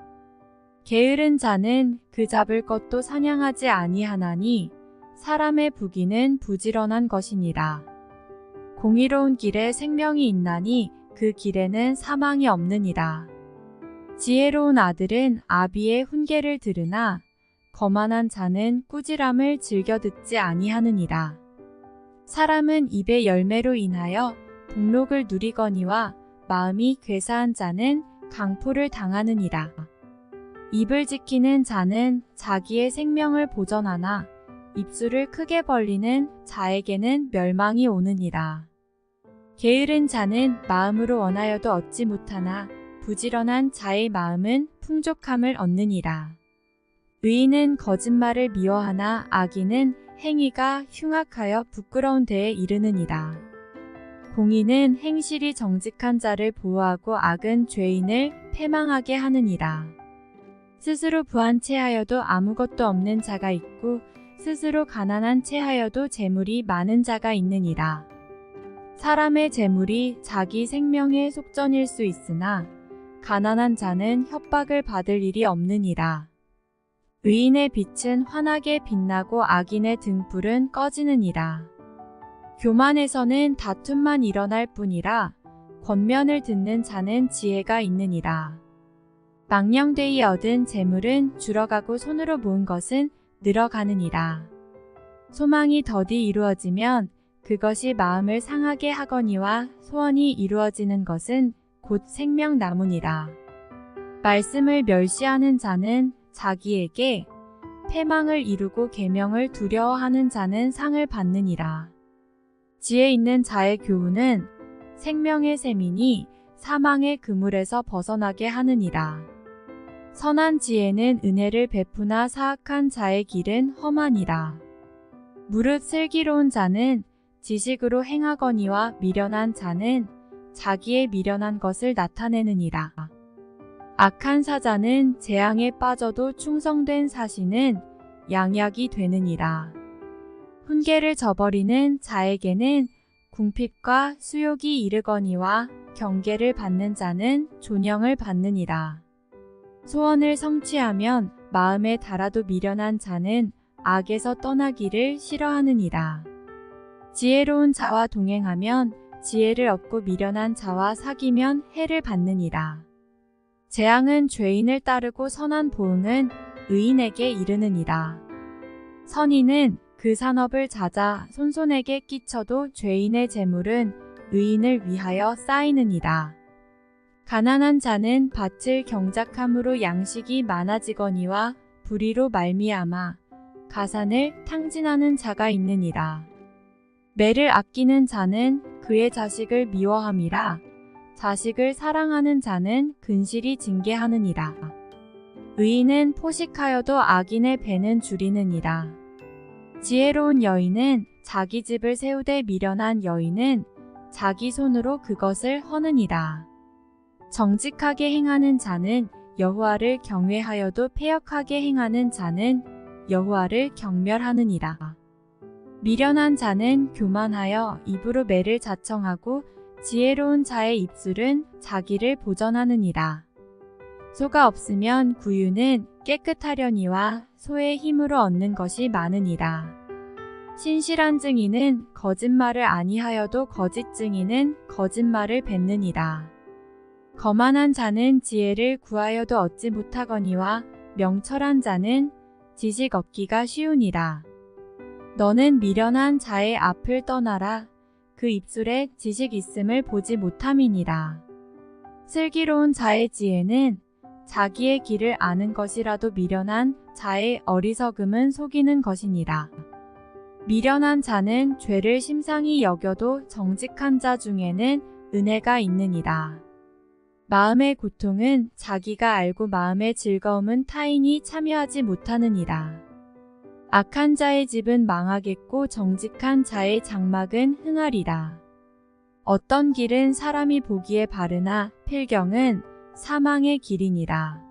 게으른 자는 그 잡을 것도 사냥하지 아니하나니 사람의 부귀는 부지런한 것이니라. 공의로운 길에 생명이 있나니 그 길에는 사망이 없느니라. 지혜로운 아들은 아비의 훈계를 들으나 거만한 자는 꾸지람을 즐겨 듣지 아니하느니라. 사람은 입의 열매로 인하여 복록을 누리거니와 마음이 괴사한 자는 강포를 당하느니라. 입을 지키는 자는 자기의 생명을 보전하나 입술을 크게 벌리는 자에게는 멸망이 오느니라. 게으른 자는 마음으로 원하여도 얻지 못하나 부지런한 자의 마음은 풍족함을 얻느니라. 의인은 거짓말을 미워하나 악인은 행위가 흉악하여 부끄러운 데에 이르느니라. 공의는 행실이 정직한 자를 보호하고 악은 죄인을 패망하게 하느니라. 스스로 부한 채하여도 아무것도 없는 자가 있고 스스로 가난한 채하여도 재물이 많은 자가 있느니라. 사람의 재물이 자기 생명의 속전일 수 있으나 가난한 자는 협박을 받을 일이 없느니라. 의인의 빛은 환하게 빛나고 악인의 등불은 꺼지느니라. 교만에서는 다툼만 일어날 뿐이라 권면을 듣는 자는 지혜가 있느니라. 망령되이 얻은 재물은 줄어가고 손으로 모은 것은 늘어가느니라. 소망이 더디 이루어지면 그것이 마음을 상하게 하거니와 소원이 이루어지는 것은 곧 생명나무니라. 말씀을 멸시하는 자는 자기에게 패망을 이루고 계명을 두려워하는 자는 상을 받느니라. 지혜 있는 자의 교훈은 생명의 셈이니 사망의 그물에서 벗어나게 하느니라. 선한 지혜는 은혜를 베푸나 사악한 자의 길은 험하니라. 무릇 슬기로운 자는 지식으로 행하거니와 미련한 자는 자기의 미련한 것을 나타내느니라. 악한 사자는 재앙에 빠져도 충성된 사신은 양약이 되느니라. 훈계를 저버리는 자에게는 궁핍과 수욕이 이르거니와 경계를 받는 자는 존영을 받느니라. 소원을 성취하면 마음에 달아도 미련한 자는 악에서 떠나기를 싫어하느니라. 지혜로운 자와 동행하면 지혜를 얻고 미련한 자와 사귀면 해를 받느니라. 재앙은 죄인을 따르고 선한 보응은 의인에게 이르느니라. 선인은 그 산업을 찾아 손손에게 끼쳐도 죄인의 재물은 의인을 위하여 쌓이느니라. 가난한 자는 밭을 경작함으로 양식이 많아지거니와 불의로 말미암아 가산을 탕진하는 자가 있느니라. 매를 아끼는 자는 그의 자식을 미워함이라. 자식을 사랑하는 자는 근실이 징계하느니라. 의인은 포식하여도 악인의 배는 줄이느니라. 지혜로운 여인은 자기 집을 세우되 미련한 여인은 자기 손으로 그것을 허느니라. 정직하게 행하는 자는 여호와를 경외하여도 패역하게 행하는 자는 여호와를 경멸하느니라. 미련한 자는 교만하여 입으로 매를 자청하고 지혜로운 자의 입술은 자기를 보전하느니라. 소가 없으면 구유는 깨끗하려니와 소의 힘으로 얻는 것이 많으니라. 신실한 증인은 거짓말을 아니하여도 거짓 증인은 거짓말을 뱉느니라. 거만한 자는 지혜를 구하여도 얻지 못하거니와 명철한 자는 지식 얻기가 쉬우니라. 너는 미련한 자의 앞을 떠나라. 그 입술에 지식 있음을 보지 못함이니라. 슬기로운 자의 지혜는 자기의 길을 아는 것이라도 미련한 자의 어리석음은 속이는 것이니라. 미련한 자는 죄를 심상히 여겨도 정직한 자 중에는 은혜가 있느니라. 마음의 고통은 자기가 알고 마음의 즐거움은 타인이 참여하지 못하느니라. 악한 자의 집은 망하겠고 정직한 자의 장막은 흥하리라. 어떤 길은 사람이 보기에 바르나 필경은 사망의 길이니라.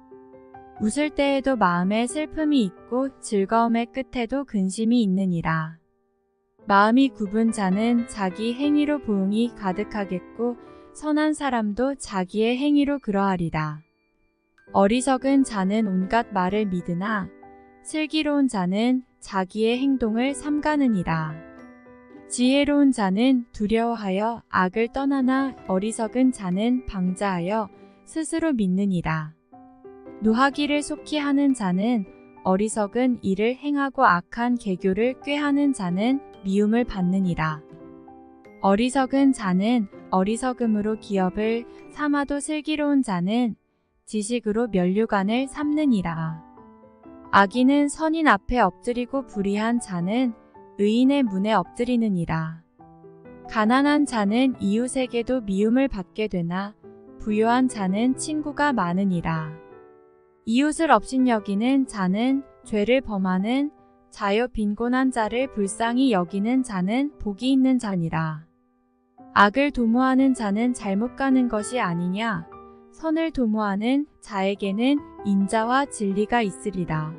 웃을 때에도 마음에 슬픔이 있고 즐거움의 끝에도 근심이 있느니라. 마음이 굽은 자는 자기 행위로 부흥이 가득하겠고 선한 사람도 자기의 행위로 그러하리라. 어리석은 자는 온갖 말을 믿으나 슬기로운 자는 자기의 행동을 삼가느니라. 지혜로운 자는 두려워하여 악을 떠나나 어리석은 자는 방자하여 스스로 믿느니라. 노하기를 속히 하는 자는 어리석은 일을 행하고 악한 계교를 꾀하는 자는 미움을 받느니라. 어리석은 자는 어리석음으로 기업을 삼아도 슬기로운 자는 지식으로 면류관을 삼느니라. 악인은 선인 앞에 엎드리고 불의한 자는 의인의 문에 엎드리느니라. 가난한 자는 이웃에게도 미움을 받게 되나 부유한 자는 친구가 많으니라. 이웃을 업신여기는 자는 죄를 범하는 자요 빈곤한 자를 불쌍히 여기는 자는 복이 있는 자니라. 악을 도모하는 자는 잘못 가는 것이 아니냐 선을 도모하는 자에게는 인자와 진리가 있으리라.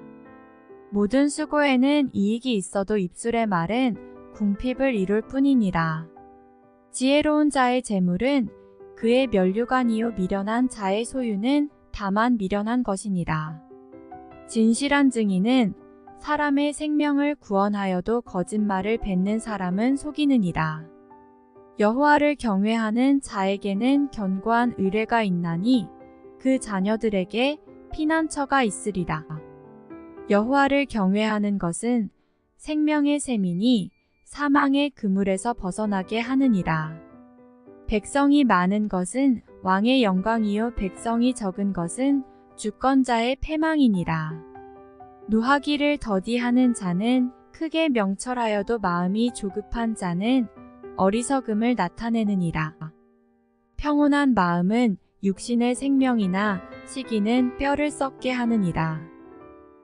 모든 수고에는 이익이 있어도 입술의 말은 궁핍을 이룰 뿐이니라. 지혜로운 자의 재물은 그의 면류관이요 미련한 자의 소유는 다만 미련한 것이니라. 진실한 증인은 사람의 생명을 구원하여도 거짓말을 뱉는 사람은 속이느니라. 여호와를 경외하는 자에게는 견고한 의뢰가 있나니 그 자녀들에게 피난처가 있으리라. 여호와를 경외하는 것은 생명의 셈이니 사망의 그물에서 벗어나게 하느니라. 백성이 많은 것은 왕의 영광이요 백성이 적은 것은 주권자의 패망이니라. 노하기를 더디하는 자는 크게 명철하여도 마음이 조급한 자는 어리석음을 나타내느니라. 평온한 마음은 육신의 생명이나 시기는 뼈를 썩게 하느니라.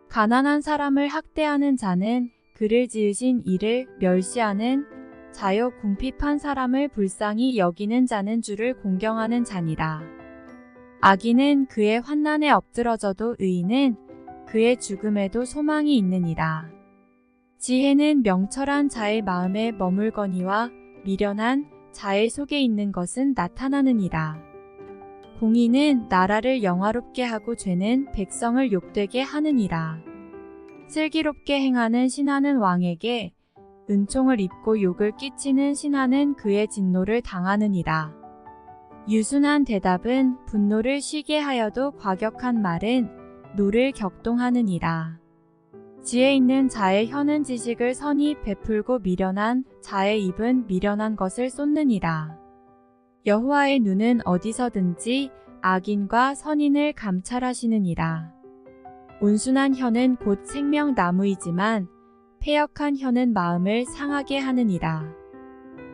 가난한 사람을 학대하는 자는 그를 지으신 이를 멸시하는 자요 궁핍한 사람을 불쌍히 여기는 자는 주를 공경하는 자니라. 악인은 그의 환난에 엎드러져도 의인은 그의 죽음에도 소망이 있느니라. 지혜는 명철한 자의 마음에 머물거니와 미련한 자의 속에 있는 것은 나타나느니라. 공의는 나라를 영화롭게 하고 죄는 백성을 욕되게 하느니라. 슬기롭게 행하는 신하는 왕에게 은총을 입고 욕을 끼치는 신하는 그의 진노를 당하느니라. 유순한 대답은 분노를 쉬게 하여도 과격한 말은 노를 격동하느니라. 지혜 있는 자의 혀는 지식을 선히 베풀고 미련한 자의 입은 미련한 것을 쏟느니라. 여호와의 눈은 어디서든지 악인과 선인을 감찰하시느니라. 온순한 혀는 곧 생명나무이지만 패역한 혀는 마음을 상하게 하느니라.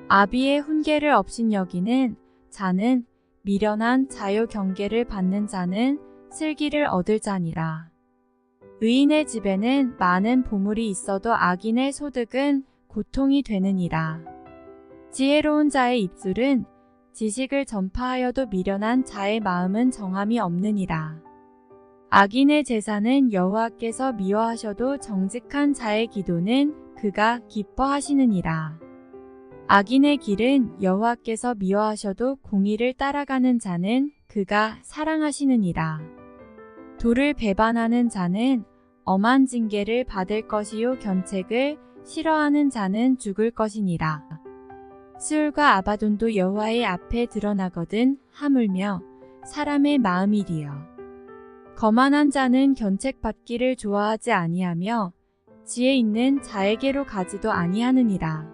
아비의 훈계를 업신여기는 자는 미련한 자요 경계를 받는 자는 슬기를 얻을 자니라. 의인의 집에는 많은 보물이 있어도 악인의 소득은 고통이 되느니라. 지혜로운 자의 입술은 지식을 전파하여도 미련한 자의 마음은 정함이 없느니라. 악인의 제사는 여호와께서 미워하셔도 정직한 자의 기도는 그가 기뻐하시느니라. 악인의 길은 여호와께서 미워하셔도 공의를 따라가는 자는 그가 사랑하시느니라. 도를 배반하는 자는 엄한 징계를 받을 것이요 견책을 싫어하는 자는 죽을 것이니라. 수울과 아바돈도 여호와의 앞에 드러나거든 하물며 사람의 마음이리여. 거만한 자는 견책받기를 좋아하지 아니하며 지혜 있는 자에게로 가지도 아니하느니라.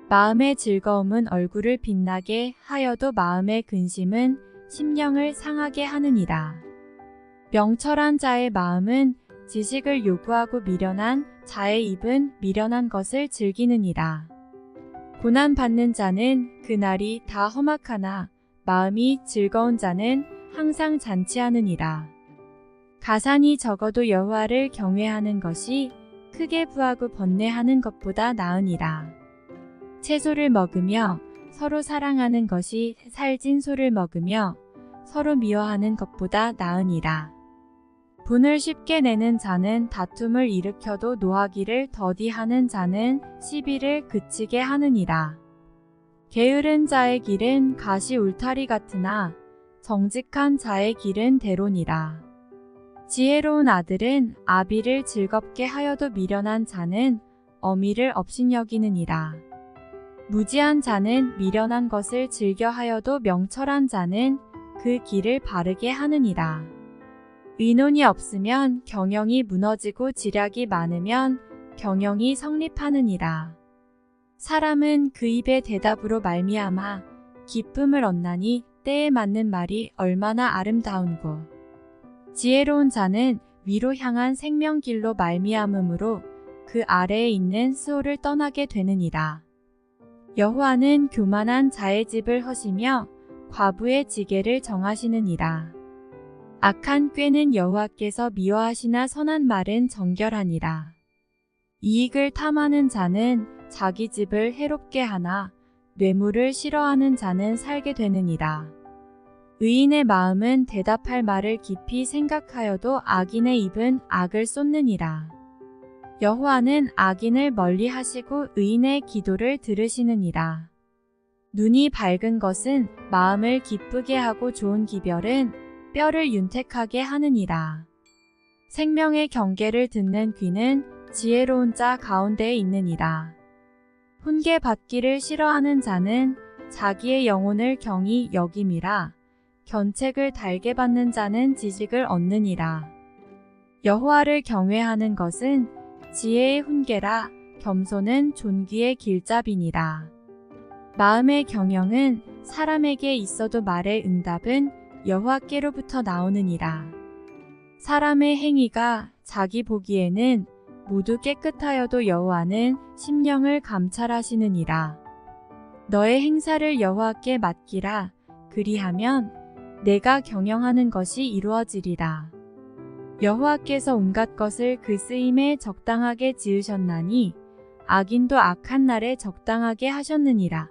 마음의 즐거움은 얼굴을 빛나게 하여도 마음의 근심은 심령을 상하게 하느니라. 명철한 자의 마음은 지식을 요구하고 미련한 자의 입은 미련한 것을 즐기느니라. 고난받는 자는 그날이 다 험악하나 마음이 즐거운 자는 항상 잔치하느니라. 가산이 적어도 여호와를 경외하는 것이 크게 부하고 번뇌하는 것보다 나으니라. 채소를 먹으며 서로 사랑하는 것이 살진 소를 먹으며 서로 미워하는 것보다 나으니라. 분을 쉽게 내는 자는 다툼을 일으켜도 노하기를 더디하는 자는 시비를 그치게 하느니라. 게으른 자의 길은 가시 울타리 같으나 정직한 자의 길은 대로니라. 지혜로운 아들은 아비를 즐겁게 하여도 미련한 자는 어미를 업신여기느니라. 무지한 자는 미련한 것을 즐겨 하여도 명철한 자는 그 길을 바르게 하느니라. 의논이 없으면 경영이 무너지고 지략이 많으면 경영이 성립하느니라. 사람은 그 입의 대답으로 말미암아 기쁨을 얻나니 때에 맞는 말이 얼마나 아름다운고. 지혜로운 자는 위로 향한 생명길로 말미암음으로 그 아래에 있는 스올을 떠나게 되느니라. 여호와는 교만한 자의 집을 허시며 과부의 지게를 정하시느니라. 악한 꾀는 여호와께서 미워하시나 선한 말은 정결하니라. 이익을 탐하는 자는 자기 집을 해롭게 하나 뇌물을 싫어하는 자는 살게 되느니라. 의인의 마음은 대답할 말을 깊이 생각하여도 악인의 입은 악을 쏟느니라. 여호와는 악인을 멀리 하시고 의인의 기도를 들으시느니라. 눈이 밝은 것은 마음을 기쁘게 하고 좋은 기별은 뼈를 윤택하게 하느니라. 생명의 경계를 듣는 귀는 지혜로운 자 가운데에 있느니라. 훈계 받기를 싫어하는 자는 자기의 영혼을 경히 여김이라. 견책을 달게 받는 자는 지식을 얻느니라. 여호와를 경외하는 것은 지혜의 훈계라. 겸손은 존귀의 길잡이니라. 마음의 경영은 사람에게 있어도 말의 응답은 여호와께로부터 나오느니라. 사람의 행위가 자기 보기에는 모두 깨끗하여도 여호와는 심령을 감찰하시느니라. 너의 행사를 여호와께 맡기라. 그리하면 내가 경영하는 것이 이루어지리라. 여호와께서 온갖 것을 그 쓰임에 적당하게 지으셨나니 악인도 악한 날에 적당하게 하셨느니라.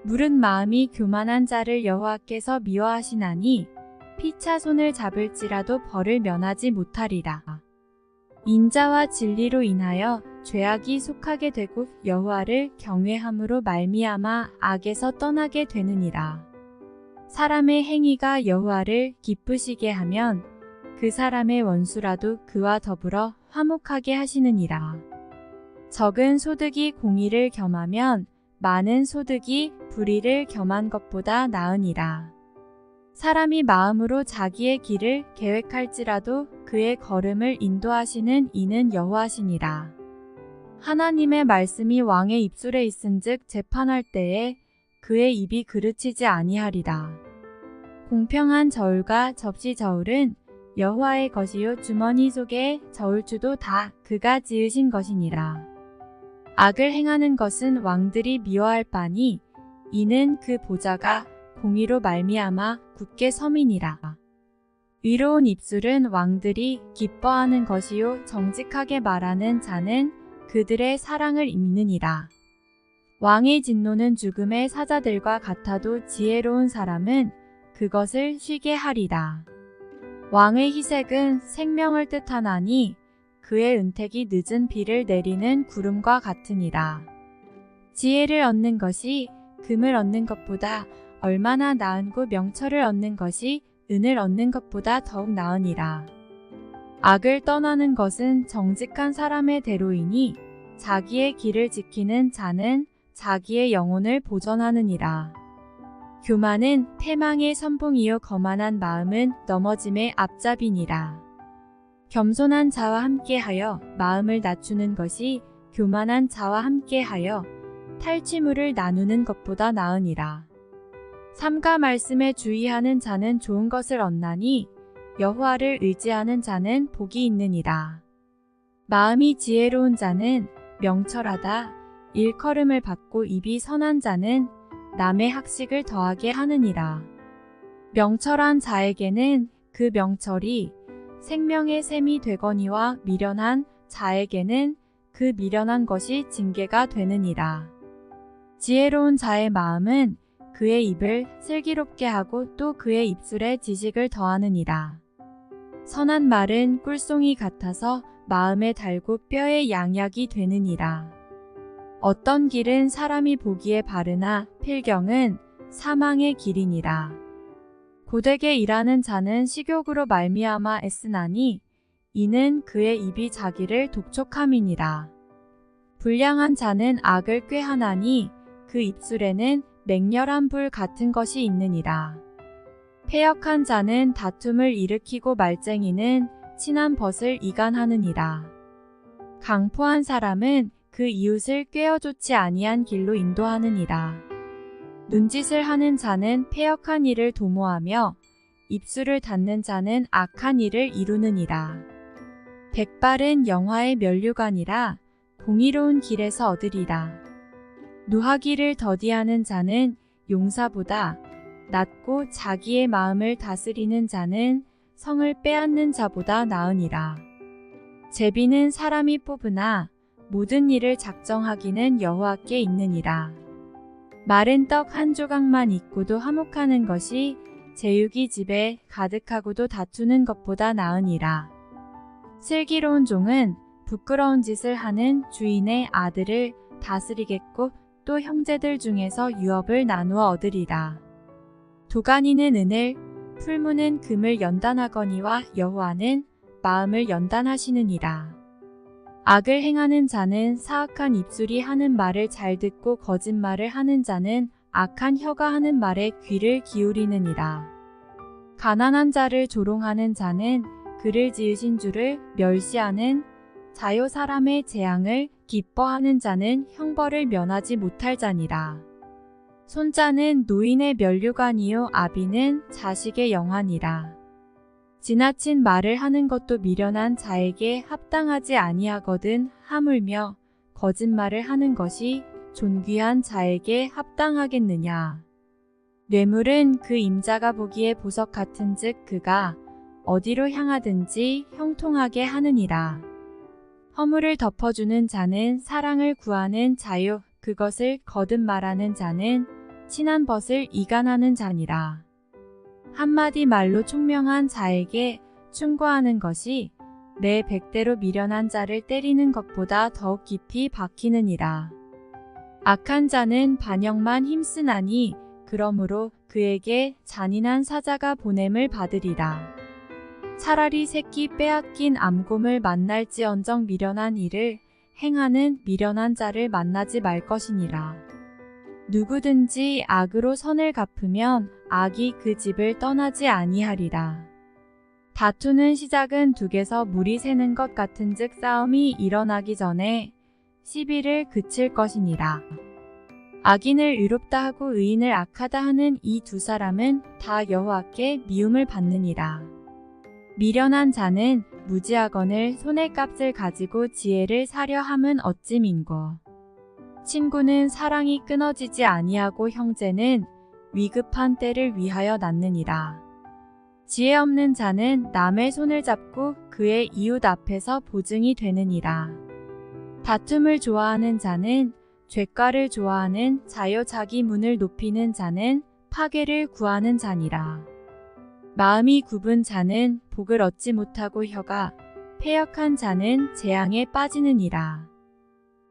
물은 마음이 교만한 자를 여호와께서 미워하시나니 피차 손을 잡을지라도 벌을 면하지 못하리라. 인자와 진리로 인하여 죄악이 속하게 되고 여호와를 경외함으로 말미암아 악에서 떠나게 되느니라. 사람의 행위가 여호와를 기쁘시게 하면 그 사람의 원수라도 그와 더불어 화목하게 하시느니라. 적은 소득이 공의를 겸하면 많은 소득이 불의를 겸한 것보다 나으니라. 사람이 마음으로 자기의 길을 계획할지라도 그의 걸음을 인도하시는 이는 여호와시니라. 하나님의 말씀이 왕의 입술에 있은즉 재판할 때에 그의 입이 그르치지 아니하리라. 공평한 저울과 접시 저울은 여호와의 것이요 주머니 속의 저울추도 다 그가 지으신 것이니라. 악을 행하는 것은 왕들이 미워할 바니 이는 그 보좌가 공의로 말미암아 굳게 섬이니라. 의로운 입술은 왕들이 기뻐하는 것이요 정직하게 말하는 자는 그들의 사랑을 입느니라. 왕의 진노는 죽음의 사자들과 같아도 지혜로운 사람은 그것을 쉬게 하리라. 왕의 희색은 생명을 뜻하나니 그의 은택이 늦은 비를 내리는 구름과 같으니라. 지혜를 얻는 것이 금을 얻는 것보다 얼마나 나은고 명철을 얻는 것이 은을 얻는 것보다 더욱 나으니라. 악을 떠나는 것은 정직한 사람의 대로이니 자기의 길을 지키는 자는 자기의 영혼을 보전하느니라. 교만은 패망의 선봉이요 거만한 마음은 넘어짐의 앞잡이니라. 겸손한 자와 함께하여 마음을 낮추는 것이 교만한 자와 함께하여 탈취물을 나누는 것보다 나으니라. 삼가 말씀에 주의하는 자는 좋은 것을 얻나니 여호와를 의지하는 자는 복이 있느니라. 마음이 지혜로운 자는 명철하다. 일컬음을 받고 입이 선한 자는 남의 학식을 더하게 하느니라. 명철한 자에게는 그 명철이 생명의 샘이 되거니와 미련한 자에게는 그 미련한 것이 징계가 되느니라. 지혜로운 자의 마음은 그의 입을 슬기롭게 하고 또 그의 입술에 지식을 더하느니라. 선한 말은 꿀송이 같아서 마음에 달고 뼈에 양약이 되느니라. 어떤 길은 사람이 보기에 바르나 필경은 사망의 길이니라. 고되게 일하는 자는 식욕으로 말미암아 애쓰나니 이는 그의 입이 자기를 독촉함이니라. 불량한 자는 악을 꾀하나니 그 입술에는 맹렬한 불 같은 것이 있느니라. 패역한 자는 다툼을 일으키고 말쟁이는 친한 벗을 이간하느니라. 강포한 사람은 그 이웃을 꾀어좋지 아니한 길로 인도하느니라. 눈짓을 하는 자는 패역한 일을 도모하며 입술을 닫는 자는 악한 일을 이루느니라. 백발은 영화의 면류관이라 공의로운 길에서 얻으리라. 노하기를 더디하는 자는 용사보다 낮고 자기의 마음을 다스리는 자는 성을 빼앗는 자보다 나으니라. 제비는 사람이 뽑으나 모든 일을 작정하기는 여호와께 있느니라. 마른 떡 한 조각만 있고도 화목하는 것이 제육이 집에 가득하고도 다투는 것보다 나으니라. 슬기로운 종은 부끄러운 짓을 하는 주인의 아들을 다스리겠고 또 형제들 중에서 유업을 나누어 얻으리라. 도가니는 은을, 풀무는 금을 연단하거니와 여호와는 마음을 연단하시느니라. 악을 행하는 자는 사악한 입술이 하는 말을 잘 듣고 거짓말을 하는 자는 악한 혀가 하는 말에 귀를 기울이느니라. 가난한 자를 조롱하는 자는 그를 지으신 주를 멸시하는 자요 사람의 재앙을 기뻐하는 자는 형벌을 면하지 못할 자니라. 손자는 노인의 면류관이요 아비는 자식의 영환이라. 지나친 말을 하는 것도 미련한 자에게 합당하지 아니하거든 하물며 거짓말을 하는 것이 존귀한 자에게 합당하겠느냐. 뇌물은 그 임자가 보기에 보석 같은즉 그가 어디로 향하든지 형통하게 하느니라. 허물을 덮어주는 자는 사랑을 구하는 자요 그것을 거듭 말하는 자는 친한 벗을 이간하는 자니라. 한마디 말로 총명한 자에게 충고하는 것이 내 백대로 미련한 자를 때리는 것보다 더욱 깊이 박히느니라. 악한 자는 반역만 힘쓰나니 그러므로 그에게 잔인한 사자가 보냄을 받으리라. 차라리 새끼 빼앗긴 암곰을 만날지언정 미련한 일을 행하는 미련한 자를 만나지 말 것이니라. 누구든지 악으로 선을 갚으면 악이 그 집을 떠나지 아니하리라. 다투는 시작은 둑에서 물이 새는 것 같은즉 싸움이 일어나기 전에 시비를 그칠 것이니라. 악인을 의롭다 하고 의인을 악하다 하는 이 두 사람은 다 여호와께 미움을 받느니라. 미련한 자는 무지하거늘 손의 값을 가지고 지혜를 사려 함은 어찌 민고. 친구는 사랑이 끊어지지 아니하고 형제는 위급한 때를 위하여 낳느니라. 지혜 없는 자는 남의 손을 잡고 그의 이웃 앞에서 보증이 되느니라. 다툼을 좋아하는 자는 죄가를 좋아하는 자요 자기 문을 높이는 자는 파괴를 구하는 자니라. 마음이 굽은 자는 복을 얻지 못하고 혀가 패역한 자는 재앙에 빠지느니라.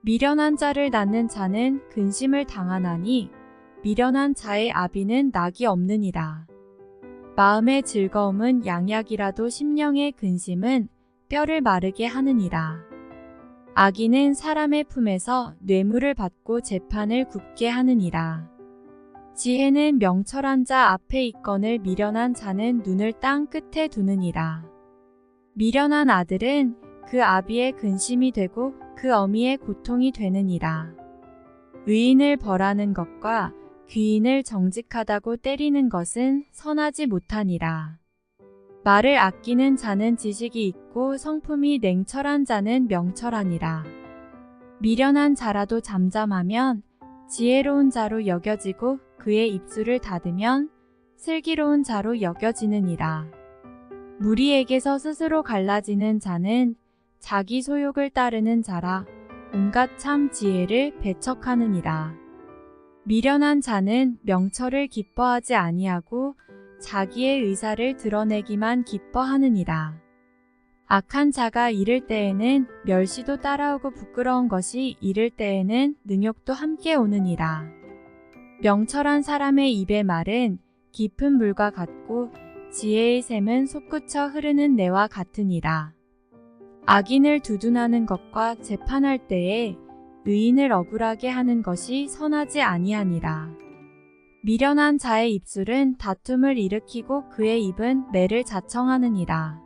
미련한 자를 낳는 자는 근심을 당하나니 미련한 자의 아비는 낙이 없느니라. 마음의 즐거움은 양약이라도 심령의 근심은 뼈를 마르게 하느니라. 악인은 사람의 품에서 뇌물을 받고 재판을 굽게 하느니라. 지혜는 명철한 자 앞에 있거늘 미련한 자는 눈을 땅 끝에 두느니라. 미련한 아들은 그 아비의 근심이 되고 그 어미의 고통이 되느니라. 의인을 벌하는 것과 귀인을 정직하다고 때리는 것은 선하지 못하니라. 말을 아끼는 자는 지식이 있고 성품이 냉철한 자는 명철하니라. 미련한 자라도 잠잠하면 지혜로운 자로 여겨지고 그의 입술을 닫으면 슬기로운 자로 여겨지느니라. 무리에게서 스스로 갈라지는 자는 자기 소욕을 따르는 자라 온갖 참 지혜를 배척하느니라. 미련한 자는 명철을 기뻐하지 아니하고 자기의 의사를 드러내기만 기뻐하느니라. 악한 자가 이를 때에는 멸시도 따라오고 부끄러운 것이 이를 때에는 능욕도 함께 오느니라. 명철한 사람의 입의 말은 깊은 물과 같고 지혜의 샘은 솟구쳐 흐르는 내와 같으니라. 악인을 두둔하는 것과 재판할 때에 의인을 억울하게 하는 것이 선하지 아니하니라. 미련한 자의 입술은 다툼을 일으키고 그의 입은 매를 자청하느니라.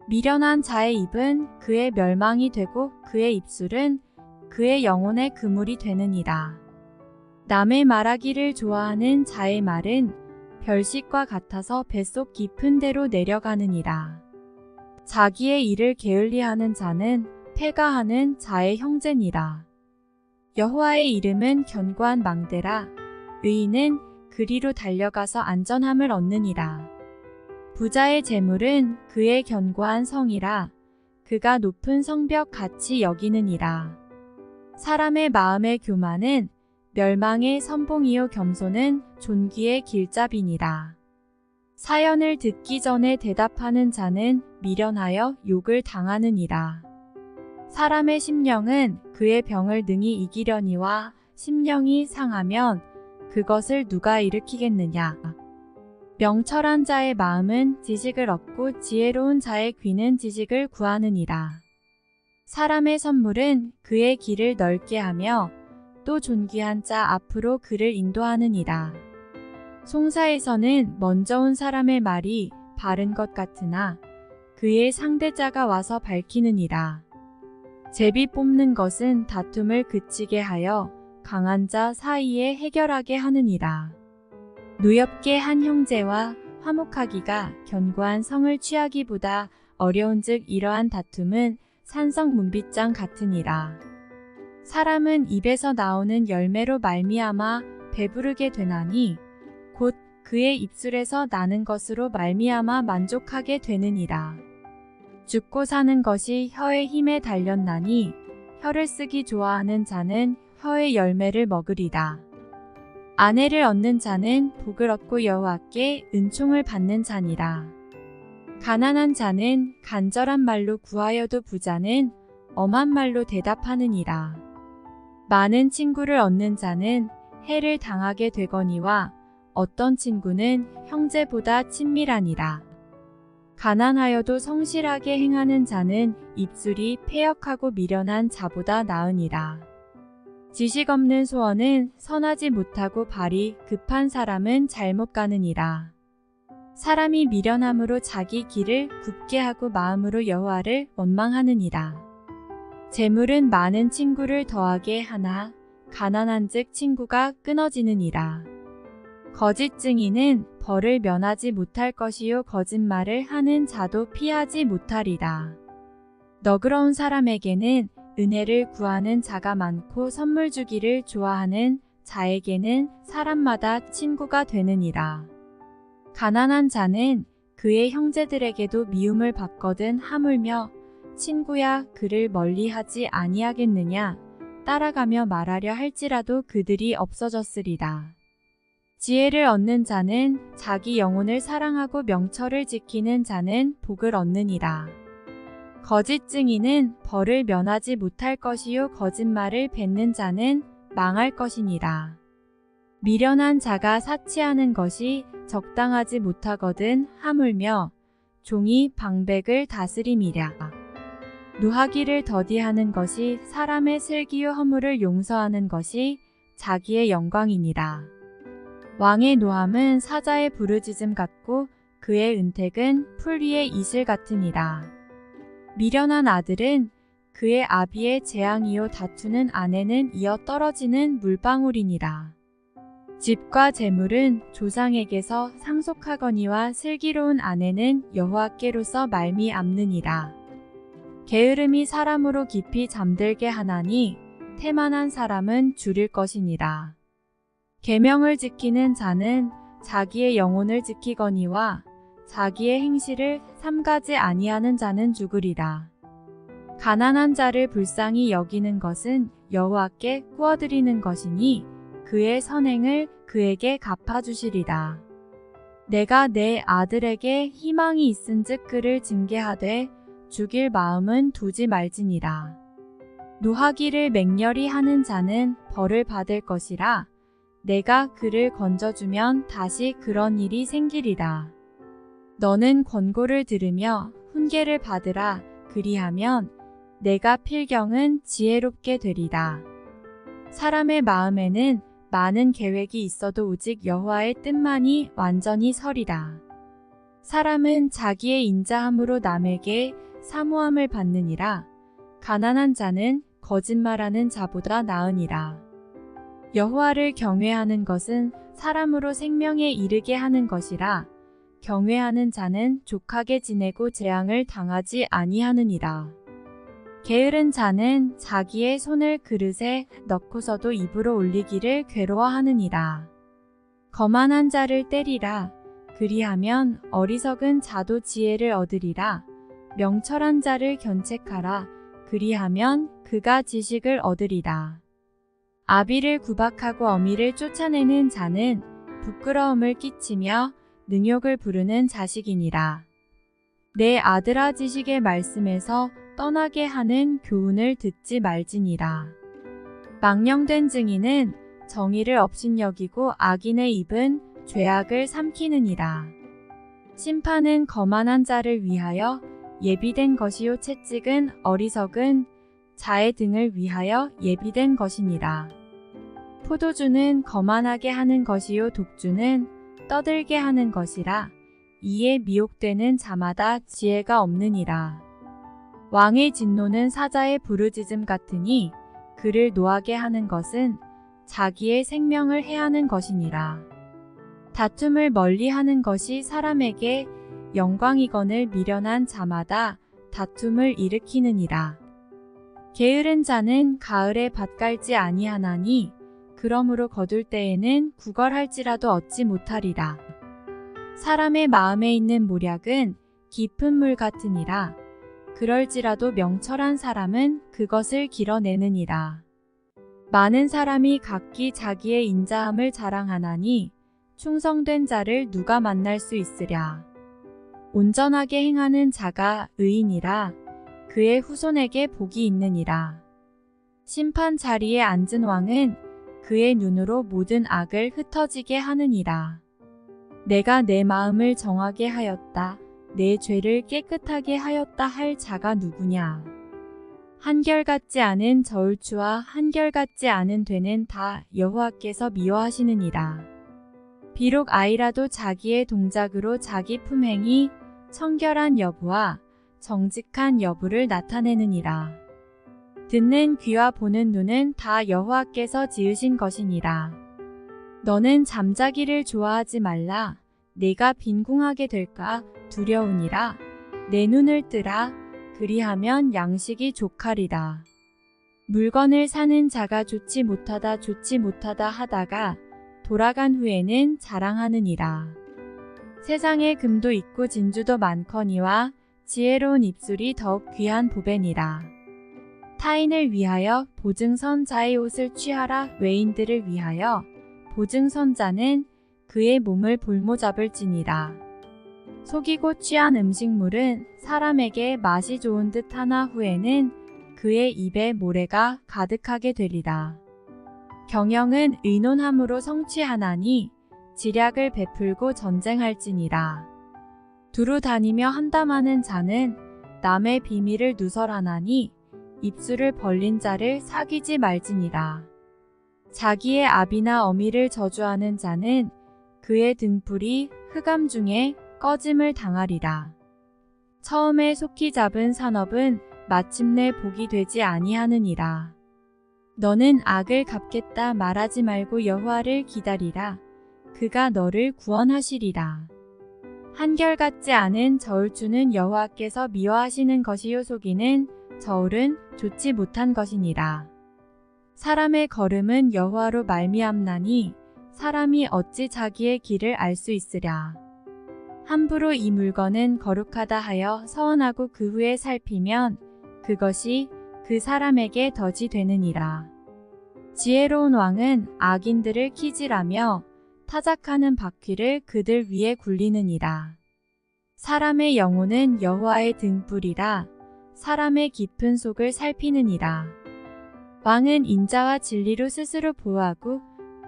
미련한 자의 입은 그의 멸망이 되고 그의 입술은 그의 영혼의 그물이 되느니라. 남의 말하기를 좋아하는 자의 말은 별식과 같아서 뱃속 깊은 데로 내려가느니라. 자기의 일을 게을리하는 자는 패가하는 자의 형제니라. 여호와의 이름은 견고한 망대라. 의인은 그리로 달려가서 안전함을 얻느니라. 부자의 재물은 그의 견고한 성이라. 그가 높은 성벽 같이 여기느니라. 사람의 마음의 교만은 멸망의 선봉이요 겸손은 존귀의 길잡이니라. 사연을 듣기 전에 대답하는 자는 미련하여 욕을 당하느니라. 사람의 심령은 그의 병을 능히 이기려니와 심령이 상하면 그것을 누가 일으키겠느냐. 명철한 자의 마음은 지식을 얻고 지혜로운 자의 귀는 지식을 구하느니라. 사람의 선물은 그의 길을 넓게 하며 또 존귀한 자 앞으로 그를 인도하느니라. 송사에서는 먼저 온 사람의 말이 바른 것 같으나 그의 상대자가 와서 밝히느니라. 제비 뽑는 것은 다툼을 그치게 하여 강한 자 사이에 해결하게 하느니라. 노엽게 한 형제와 화목하기가 견고한 성을 취하기보다 어려운즉 이러한 다툼은 산성 문빗장 같으니라. 사람은 입에서 나오는 열매로 말미암아 배부르게 되나니 곧 그의 입술에서 나는 것으로 말미암아 만족하게 되느니라. 죽고 사는 것이 혀의 힘에 달렸나니 혀를 쓰기 좋아하는 자는 혀의 열매를 먹으리라. 아내를 얻는 자는 복을 얻고 여호와께 은총을 받는 자니라. 가난한 자는 간절한 말로 구하여도 부자는 엄한 말로 대답하느니라. 많은 친구를 얻는 자는 해를 당하게 되거니와 어떤 친구는 형제보다 친밀하니라. 가난하여도 성실하게 행하는 자는 입술이 패역하고 미련한 자보다 나으니라. 지식 없는 소원은 선하지 못하고 발이 급한 사람은 잘못 가느니라. 사람이 미련함으로 자기 길을 굽게 하고 마음으로 여호와를 원망하느니라. 재물은 많은 친구를 더하게 하나 가난한즉 친구가 끊어지느니라. 거짓 증인은 벌을 면하지 못할 것이요 거짓말을 하는 자도 피하지 못하리라. 너그러운 사람에게는 은혜를 구하는 자가 많고 선물 주기를 좋아하는 자에게는 사람마다 친구가 되느니라. 가난한 자는 그의 형제들에게도 미움을 받거든 하물며 친구야 그를 멀리하지 아니하겠느냐 따라가며 말하려 할지라도 그들이 없어졌으리라. 지혜를 얻는 자는 자기 영혼을 사랑하고 명철을 지키는 자는 복을 얻느니라. 거짓 증인은 벌을 면하지 못할 것이요 거짓말을 뱉는 자는 망할 것이니라. 미련한 자가 사치하는 것이 적당하지 못하거든 하물며 종이 방백을 다스림이랴. 노하기를 더디하는 것이 사람의 슬기요 허물을 용서하는 것이 자기의 영광이니라. 왕의 노함은 사자의 부르짖음 같고 그의 은택은 풀 위의 이슬 같으니라. 미련한 아들은 그의 아비의 재앙이요 다투는 아내는 이어 떨어지는 물방울이니라. 집과 재물은 조상에게서 상속하거니와 슬기로운 아내는 여호와께로서 말미암느니라. 게으름이 사람으로 깊이 잠들게 하나니 태만한 사람은 줄일 것이니라. 계명을 지키는 자는 자기의 영혼을 지키거니와 자기의 행실을 삼가지 아니하는 자는 죽으리라. 가난한 자를 불쌍히 여기는 것은 여호와께 구워드리는 것이니 그의 선행을 그에게 갚아주시리라. 내가 내 아들에게 희망이 있은즉 그를 징계하되 죽일 마음은 두지 말지니라. 노하기를 맹렬히 하는 자는 벌을 받을 것이라. 내가 그를 건져주면 다시 그런 일이 생기리라. 너는 권고를 들으며 훈계를 받으라. 그리하면 내가 필경은 지혜롭게 되리라. 사람의 마음에는 많은 계획이 있어도 오직 여호와의 뜻만이 완전히 서리라. 사람은 자기의 인자함으로 남에게 사모함을 받느니라. 가난한 자는 거짓말하는 자보다 나으니라. 여호와를 경외하는 것은 사람으로 생명에 이르게 하는 것이라. 경외하는 자는 족하게 지내고 재앙을 당하지 아니하느니라. 게으른 자는 자기의 손을 그릇에 넣고서도 입으로 올리기를 괴로워하느니라. 거만한 자를 때리라. 그리하면 어리석은 자도 지혜를 얻으리라. 명철한 자를 견책하라. 그리하면 그가 지식을 얻으리라. 아비를 구박하고 어미를 쫓아내는 자는 부끄러움을 끼치며 능욕을 부르는 자식이니라. 내 아들아, 지식의 말씀에서 떠나게 하는 교훈을 듣지 말지니라. 망령된 증인은 정의를 업신여기고 악인의 입은 죄악을 삼키느니라. 심판은 거만한 자를 위하여 예비된 것이요 채찍은 어리석은 자의 등을 위하여 예비된 것이니라. 포도주는 거만하게 하는 것이요 독주는 떠들게 하는 것이라. 이에 미혹되는 자마다 지혜가 없느니라. 왕의 진노는 사자의 부르짖음 같으니 그를 노하게 하는 것은 자기의 생명을 해하는 것이니라. 다툼을 멀리하는 것이 사람에게 영광이거늘 미련한 자마다 다툼을 일으키느니라. 게으른 자는 가을에 밭 갈지 아니하나니 그러므로 거둘 때에는 구걸할지라도 얻지 못하리라. 사람의 마음에 있는 모략은 깊은 물 같으니라. 그럴지라도 명철한 사람은 그것을 길어내느니라. 많은 사람이 각기 자기의 인자함을 자랑하나니 충성된 자를 누가 만날 수 있으랴. 온전하게 행하는 자가 의인이라. 그의 후손에게 복이 있느니라. 심판 자리에 앉은 왕은 그의 눈으로 모든 악을 흩어지게 하느니라. 내가 내 마음을 정하게 하였다. 내 죄를 깨끗하게 하였다 할 자가 누구냐. 한결같지 않은 저울추와 한결같지 않은 되는 다 여호와께서 미워하시느니라. 비록 아이라도 자기의 동작으로 자기 품행이 청결한 여부와 정직한 여부를 나타내느니라. 듣는 귀와 보는 눈은 다 여호와께서 지으신 것이니라. 너는 잠자기를 좋아하지 말라. 내가 빈궁하게 될까 두려우니라. 내 눈을 뜨라. 그리하면 양식이 족하리라. 물건을 사는 자가 좋지 못하다 하다가 돌아간 후에는 자랑하느니라. 세상에 금도 있고 진주도 많거니와 지혜로운 입술이 더욱 귀한 보배니라. 타인을 위하여 보증선 자의 옷을 취하라. 외인들을 위하여 보증선자는 그의 몸을 볼모잡을지니라. 속이고 취한 음식물은 사람에게 맛이 좋은 듯 하나 후에는 그의 입에 모래가 가득하게 되리라. 경영은 의논함으로 성취하나니 지략을 베풀고 전쟁할지니라. 두루 다니며 한담하는 자는 남의 비밀을 누설하나니 입술을 벌린 자를 사귀지 말지니라. 자기의 아비나 어미를 저주하는 자는 그의 등불이 흑암 중에 꺼짐을 당하리라. 처음에 속히 잡은 산업은 마침내 복이 되지 아니하느니라. 너는 악을 갚겠다 말하지 말고 여호와를 기다리라. 그가 너를 구원하시리라. 한결같지 않은 저울추는 여호와께서 미워하시는 것이요 속이는 저울은 좋지 못한 것이니라. 사람의 걸음은 여호와로 말미암나니 사람이 어찌 자기의 길을 알 수 있으랴. 함부로 이 물건은 거룩하다 하여 서원하고 그 후에 살피면 그것이 그 사람에게 덫이 되느니라. 지혜로운 왕은 악인들을 키질하며 타작하는 바퀴를 그들 위에 굴리느니라. 사람의 영혼은 여호와의 등불이라. 사람의 깊은 속을 살피느니라. 왕은 인자와 진리로 스스로 보호하고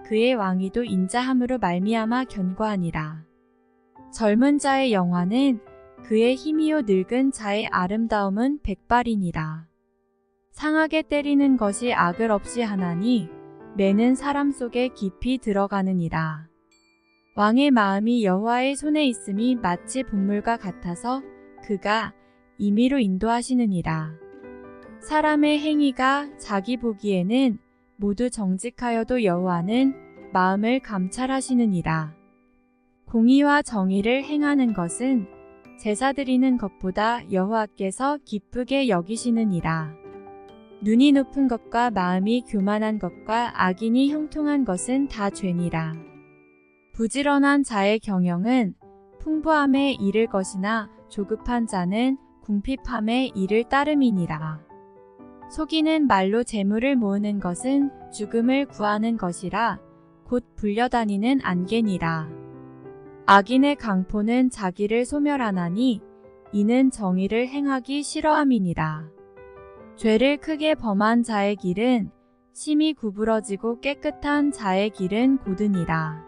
그의 왕위도 인자함으로 말미암아 견고하니라. 젊은 자의 영화는 그의 힘이요 늙은 자의 아름다움은 백발이니라. 상하게 때리는 것이 악을 없이 하나니 매는 사람 속에 깊이 들어가느니라. 왕의 마음이 여호와의 손에 있음이 마치 분물과 같아서 그가 임의로 인도하시느니라. 사람의 행위가 자기 보기에는 모두 정직하여도 여호와는 마음을 감찰하시느니라. 공의와 정의를 행하는 것은 제사 드리는 것보다 여호와께서 기쁘게 여기시느니라. 눈이 높은 것과 마음이 교만한 것과 악인이 형통한 것은 다 죄니라. 부지런한 자의 경영은 풍부함에 이를 것이나 조급한 자는 궁핍함에 이를 따름이니라. 속이는 말로 재물을 모으는 것은 죽음을 구하는 것이라 곧 불려다니는 안개니라. 악인의 강포는 자기를 소멸하나니 이는 정의를 행하기 싫어함이니라. 죄를 크게 범한 자의 길은 심히 구부러지고 깨끗한 자의 길은 고드니라.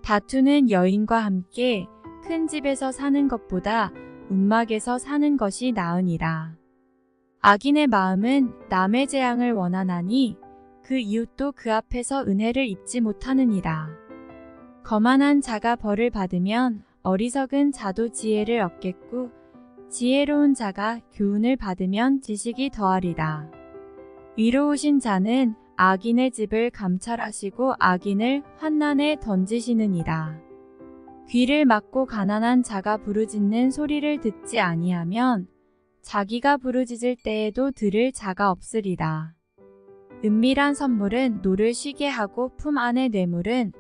다투는 여인과 함께 큰 집에서 사는 것보다 움막에서 사는 것이 나으니라. 악인의 마음은 남의 재앙을 원하나니 그 이웃도 그 앞에서 은혜를 입지 못하느니라. 거만한 자가 벌을 받으면 어리석은 자도 지혜를 얻겠고 지혜로운 자가 교훈을 받으면 지식이 더하리라. 위로우신 자는 악인의 집을 감찰하시고 악인을 환난에 던지시느니라. 귀를 막고 가난한 자가 부르짖는 소리를 듣지 아니하면 자기가 부르짖을 때에도 들을 자가 없으리라. 은밀한 선물은 노를 쉬게 하고 품 안의 뇌물은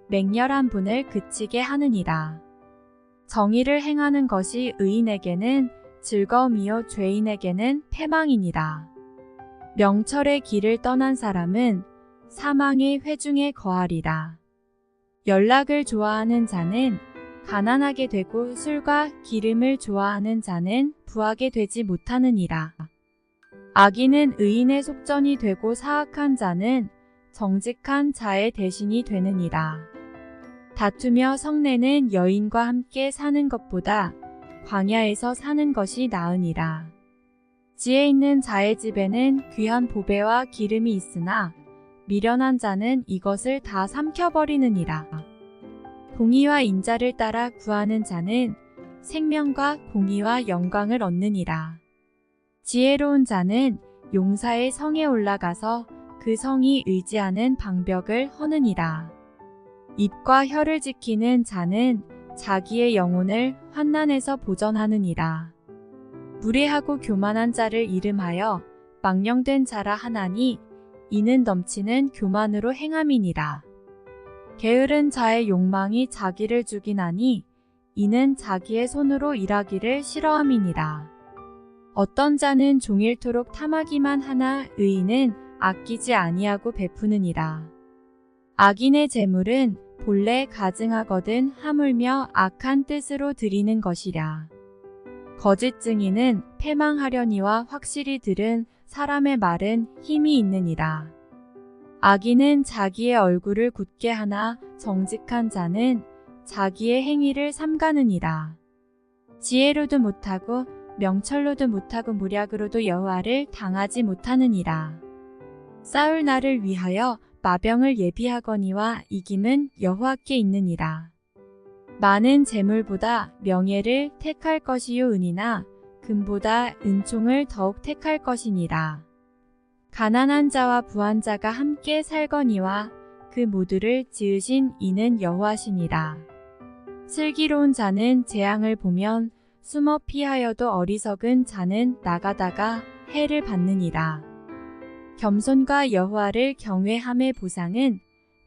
맹렬한 분을 그치게 하느니라. 정의를 행하는 것이 의인에게는 즐거움이요 죄인에게는 패망이니라. 명철의 길을 떠난 사람은 사망의 회중에 거하리라. 연락을 좋아하는 자는 가난하게 되고 술과 기름을 좋아하는 자는 부하게 되지 못하느니라. 악인은 의인의 속전이 되고 사악한 자는 정직한 자의 대신이 되느니라. 다투며 성내는 여인과 함께 사는 것보다 광야에서 사는 것이 나으니라. 지혜 있는 자의 집에는 귀한 보배와 기름이 있으나 미련한 자는 이것을 다 삼켜버리느니라. 공의와 인자를 따라 구하는 자는 생명과 공의와 영광을 얻느니라. 지혜로운 자는 용사의 성에 올라가서 그 성이 의지하는 방벽을 허느니라. 입과 혀를 지키는 자는 자기의 영혼을 환난에서 보전하느니라. 무례하고 교만한 자를 이름하여 망령된 자라 하나니 이는 넘치는 교만으로 행함이니라. 게으른 자의 욕망이 자기를 죽이나니 이는 자기의 손으로 일하기를 싫어함이니라. 어떤 자는 종일토록 탐하기만 하나 의인은 아끼지 아니하고 베푸느니라. 악인의 재물은 본래 가증하거든 하물며 악한 뜻으로 드리는 것이랴. 거짓 증인은 패망하려니와 확실히 들은 사람의 말은 힘이 있느니라. 악인은 자기의 얼굴을 굳게 하나 정직한 자는 자기의 행위를 삼가느니라. 지혜로도 못하고 명철로도 못하고 무략으로도 여호와를 당하지 못하느니라. 싸울 날을 위하여 마병을 예비하거니와 이김은 여호와께 있느니라. 많은 재물보다 명예를 택할 것이요 은이나 금보다 은총을 더욱 택할 것이니라. 가난한 자와 부한 자가 함께 살거니와 그 모두를 지으신 이는 여호와시니라. 슬기로운 자는 재앙을 보면 숨어 피하여도 어리석은 자는 나가다가 해를 받느니라. 겸손과 여호와를 경외함의 보상은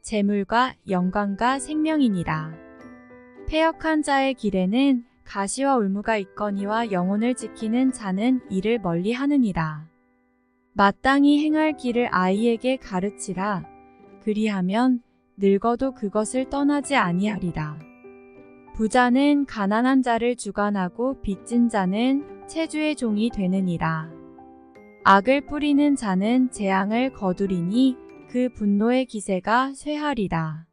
재물과 영광과 생명이니라. 패역한 자의 길에는 가시와 올무가 있거니와 영혼을 지키는 자는 이를 멀리하느니라. 마땅히 행할 길을 아이에게 가르치라. 그리하면 늙어도 그것을 떠나지 아니하리라. 부자는 가난한 자를 주관하고 빚진 자는 체주의 종이 되느니라. 악을 뿌리는 자는 재앙을 거두리니 그 분노의 기세가 쇠하리라.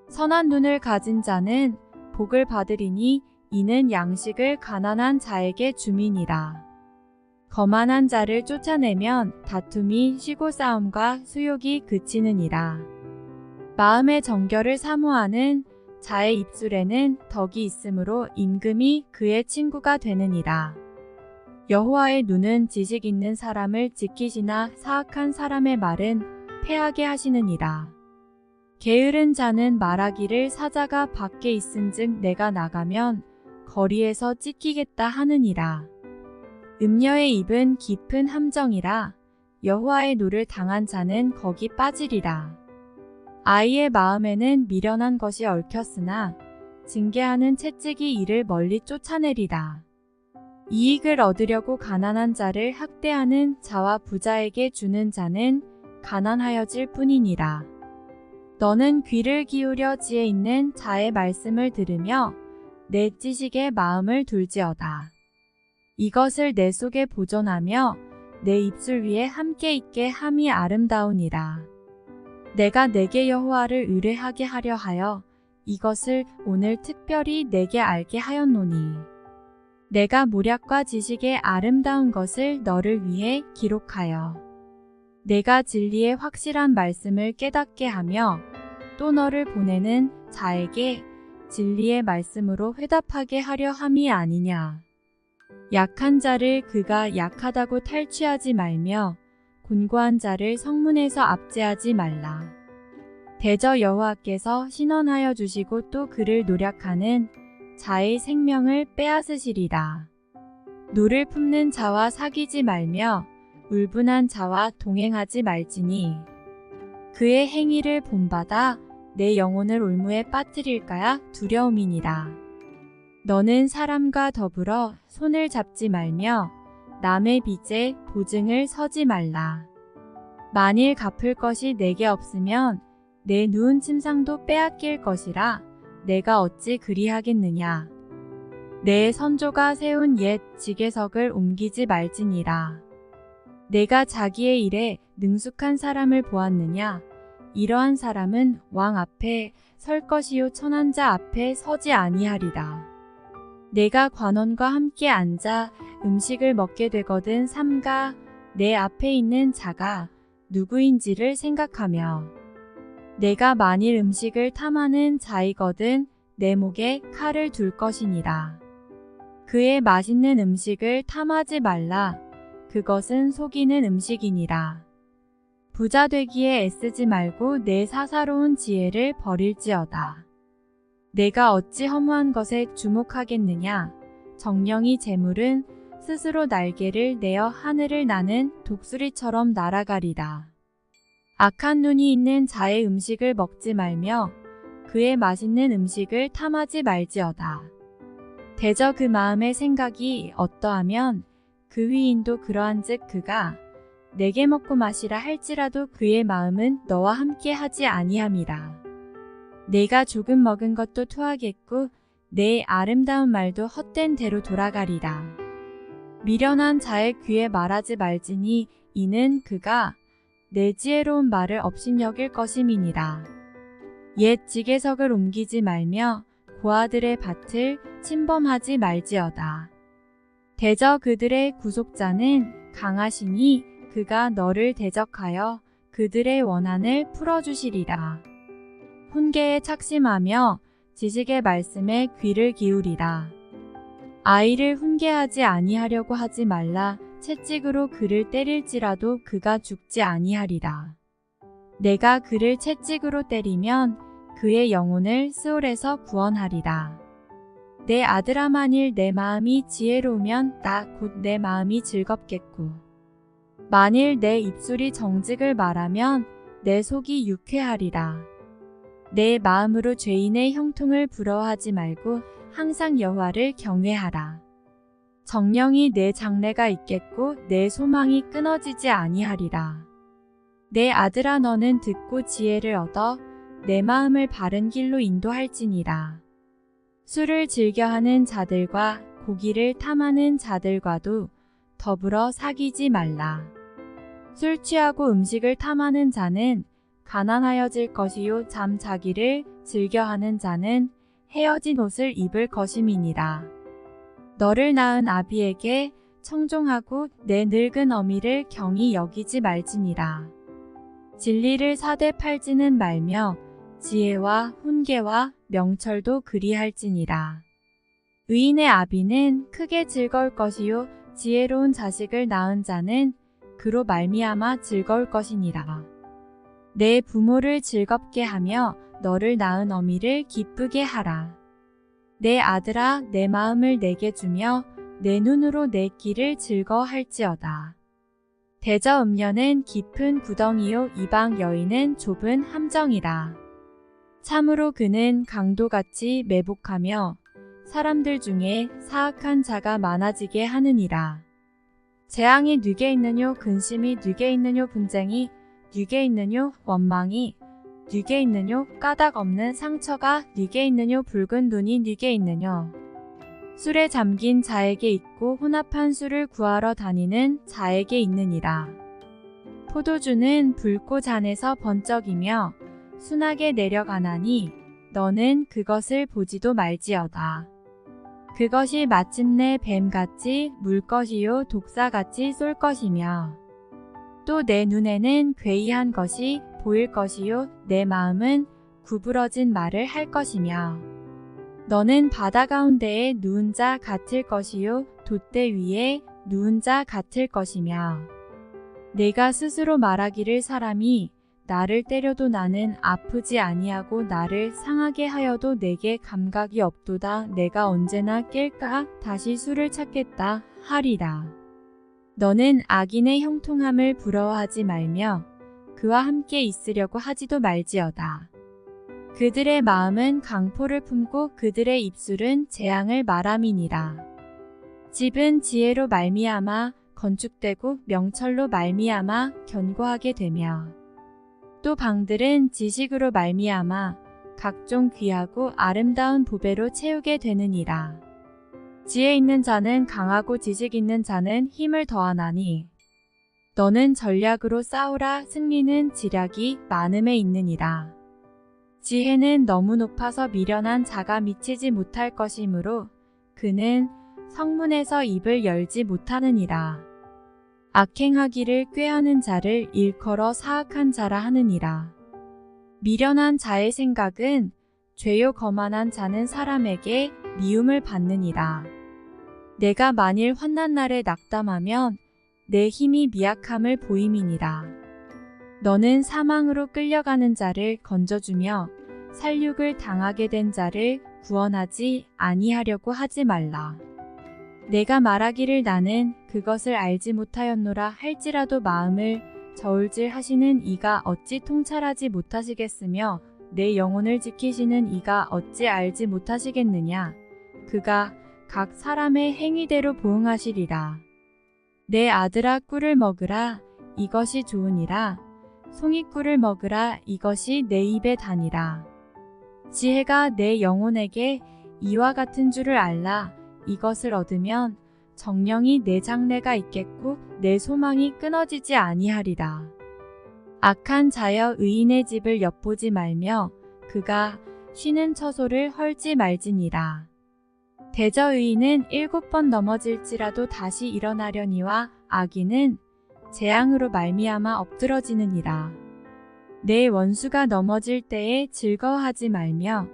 선한 눈을 가진 자는 복을 받으리니 이는 양식을 가난한 자에게 줌이니라. 거만한 자를 쫓아내면 다툼이 쉬고 싸움과 수욕이 그치느니라. 마음의 정결을 사모하는 자의 입술에는 덕이 있으므로 임금이 그의 친구가 되느니라. 여호와의 눈은 지식 있는 사람을 지키시나 사악한 사람의 말은 패하게 하시느니라. 게으른 자는 말하기를 사자가 밖에 있은즉 내가 나가면 거리에서 찢기겠다 하느니라. 음녀의 입은 깊은 함정이라 여호와의 노를 당한 자는 거기 빠지리라. 아이의 마음에는 미련한 것이 얽혔으나 징계하는 채찍이 이를 멀리 쫓아내리라. 이익을 얻으려고 가난한 자를 학대하는 자와 부자에게 주는 자는 가난하여질 뿐이니라. 너는 귀를 기울여 지혜 있는 자의 말씀을 들으며 내 지식에 마음을 둘지어다. 이것을 내 속에 보존하며 내 입술 위에 함께 있게 함이 아름다우니라. 내가 내게 여호와를 의뢰하게 하려 하여 이것을 오늘 특별히 내게 알게 하였노니 내가 모략과 지식의 아름다운 것을 너를 위해 기록하여 내가 진리의 확실한 말씀을 깨닫게 하며 또 너를 보내는 자에게 진리의 말씀으로 회답하게 하려 함이 아니냐. 약한 자를 그가 약하다고 탈취하지 말며 곤고한 자를 성문에서 압제하지 말라. 대저 여호와께서 신원하여 주시고 또 그를 노략하는 자의 생명을 빼앗으시리라. 노를 품는 자와 사귀지 말며 울분한 자와 동행하지 말지니 그의 행위를 본받아 내 영혼을 올무에 빠뜨릴까야 두려움이니라. 너는 사람과 더불어 손을 잡지 말며 남의 빚에 보증을 서지 말라. 만일 갚을 것이 내게 없으면 내 누운 침상도 빼앗길 것이라 내가 어찌 그리하겠느냐. 내 선조가 세운 옛 지계석을 옮기지 말지니라. 내가 자기의 일에 능숙한 사람을 보았느냐. 이러한 사람은 왕 앞에 설 것이요 천한 자 앞에 서지 아니하리라. 내가 관원과 함께 앉아 음식을 먹게 되거든 삼가 내 앞에 있는 자가 누구인지를 생각하며 내가 만일 음식을 탐하는 자이거든 내 목에 칼을 둘 것이니라. 그의 맛있는 음식을 탐하지 말라. 그것은 속이는 음식이니라. 부자 되기에 애쓰지 말고 내 사사로운 지혜를 버릴지어다. 내가 어찌 허무한 것에 주목하겠느냐. 정령이 재물은 스스로 날개를 내어 하늘을 나는 독수리처럼 날아가리다. 악한 눈이 있는 자의 음식을 먹지 말며 그의 맛있는 음식을 탐하지 말지어다. 대저 그 마음의 생각이 어떠하면 그 위인도 그러한즉 그가 내게 먹고 마시라 할지라도 그의 마음은 너와 함께 하지 아니함이라. 내가 조금 먹은 것도 토하겠고 내 아름다운 말도 헛된 대로 돌아가리라. 미련한 자의 귀에 말하지 말지니 이는 그가 내 지혜로운 말을 업신여길 것임이니라. 옛 지계석을 옮기지 말며 고아들의 밭을 침범하지 말지어다. 대저 그들의 구속자는 강하시니 그가 너를 대적하여 그들의 원한을 풀어주시리라. 훈계에 착심하며 지식의 말씀에 귀를 기울이라. 아이를 훈계하지 아니하려고 하지 말라. 채찍으로 그를 때릴지라도 그가 죽지 아니하리라. 내가 그를 채찍으로 때리면 그의 영혼을 스올에서 구원하리라. 내 아들아 만일 내 마음이 지혜로우면 나 곧 내 마음이 즐겁겠고 만일 내 입술이 정직을 말하면 내 속이 유쾌하리라. 내 마음으로 죄인의 형통을 부러워하지 말고 항상 여호와를 경외하라. 정령이 내 장래가 있겠고 내 소망이 끊어지지 아니하리라. 내 아들아 너는 듣고 지혜를 얻어 내 마음을 바른 길로 인도할지니라. 술을 즐겨하는 자들과 고기를 탐하는 자들과도 더불어 사귀지 말라. 술 취하고 음식을 탐하는 자는 가난하여질 것이요 잠자기를 즐겨하는 자는 헤어진 옷을 입을 것임이니라. 너를 낳은 아비에게 청종하고 내 늙은 어미를 경히 여기지 말지니라. 진리를 사되 팔지는 말며 지혜와 훈계와 명철도 그리할지니라. 의인의 아비는 크게 즐거울 것이요 지혜로운 자식을 낳은 자는 그로 말미암아 즐거울 것이니라. 내 부모를 즐겁게 하며 너를 낳은 어미를 기쁘게 하라. 내 아들아 내 마음을 내게 주며 내 눈으로 내 길을 즐거워할지어다. 대저 음녀는 깊은 구덩이요 이방 여인은 좁은 함정이라. 참으로 그는 강도같이 매복하며 사람들 중에 사악한 자가 많아지게 하느니라. 재앙이 누게 있느뇨 근심이 누게 있느뇨 분쟁이 누게 있느뇨 원망이 누게 있느뇨 까닭 없는 상처가 누게 있느뇨 붉은 눈이 누게 있느뇨. 술에 잠긴 자에게 있고 혼합한 술을 구하러 다니는 자에게 있느니라. 포도주는 붉고 잔에서 번쩍이며 순하게 내려가나니 너는 그것을 보지도 말지어다. 그것이 마침내 뱀같이 물 것이요 독사같이 쏠 것이며 또 내 눈에는 괴이한 것이 보일 것이요 내 마음은 구부러진 말을 할 것이며 너는 바다 가운데에 누운 자 같을 것이요 돛대 위에 누운 자 같을 것이며 내가 스스로 말하기를 사람이 나를 때려도 나는 아프지 아니하고 나를 상하게 하여도 내게 감각이 없도다. 내가 언제나 깰까 다시 술을 찾겠다 하리라. 너는 악인의 형통함을 부러워하지 말며 그와 함께 있으려고 하지도 말지어다. 그들의 마음은 강포를 품고 그들의 입술은 재앙을 말함이니라. 집은 지혜로 말미암아 건축되고 명철로 말미암아 견고하게 되며 또 방들은 지식으로 말미암아 각종 귀하고 아름다운 보배로 채우게 되느니라. 지혜 있는 자는 강하고 지식 있는 자는 힘을 더하나니 너는 전략으로 싸우라. 승리는 지략이 많음에 있느니라. 지혜는 너무 높아서 미련한 자가 미치지 못할 것이므로 그는 성문에서 입을 열지 못하느니라. 악행하기를 꾀하는 자를 일컬어 사악한 자라 하느니라. 미련한 자의 생각은 죄요 거만한 자는 사람에게 미움을 받느니라. 내가 만일 환난 날에 낙담하면 내 힘이 미약함을 보임이니라. 너는 사망으로 끌려가는 자를 건져주며 살육을 당하게 된 자를 구원하지 아니하려고 하지 말라. 내가 말하기를 나는 그것을 알지 못하였노라 할지라도 마음을 저울질 하시는 이가 어찌 통찰하지 못하시겠으며 내 영혼을 지키시는 이가 어찌 알지 못하시겠느냐. 그가 각 사람의 행위대로 보응하시리라. 내 아들아 꿀을 먹으라. 이것이 좋으니라. 송이꿀을 먹으라. 이것이 내 입에 다니라. 지혜가 내 영혼에게 이와 같은 줄을 알라. 이것을 얻으면 정령이 내 장래가 있겠고 내 소망이 끊어지지 아니하리라. 악한 자여 의인의 집을 엿보지 말며 그가 쉬는 처소를 헐지 말지니라. 대저 의인은 7번 넘어질지라도 다시 일어나려니와 악인은 재앙으로 말미암아 엎드러지느니라. 내 원수가 넘어질 때에 즐거워하지 말며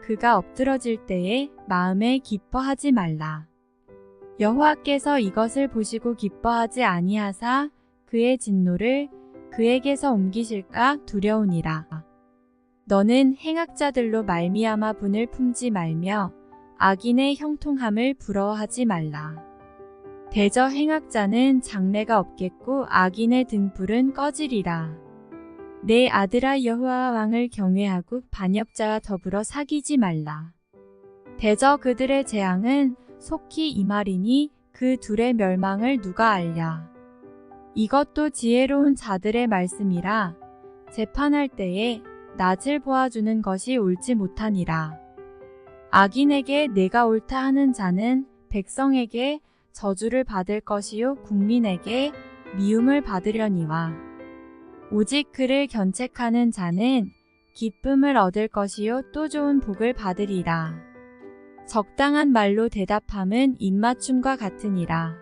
그가 엎드러질 때에 마음에 기뻐하지 말라. 여호와께서 이것을 보시고 기뻐하지 아니하사 그의 진노를 그에게서 옮기실까 두려우니라. 너는 행악자들로 말미암아 분을 품지 말며 악인의 형통함을 부러워하지 말라. 대저 행악자는 장래가 없겠고 악인의 등불은 꺼지리라. 내 아들아 여호와 왕을 경외하고 반역자와 더불어 사귀지 말라. 대저 그들의 재앙은 속히 임하리니 그 둘의 멸망을 누가 알랴. 이것도 지혜로운 자들의 말씀이라. 재판할 때에 낯을 보아주는 것이 옳지 못하니라. 악인에게 내가 옳다 하는 자는 백성에게 저주를 받을 것이요 국민에게 미움을 받으려니와 오직 그를 견책하는 자는 기쁨을 얻을 것이요 또 좋은 복을 받으리라. 적당한 말로 대답함은 입맞춤과 같으니라.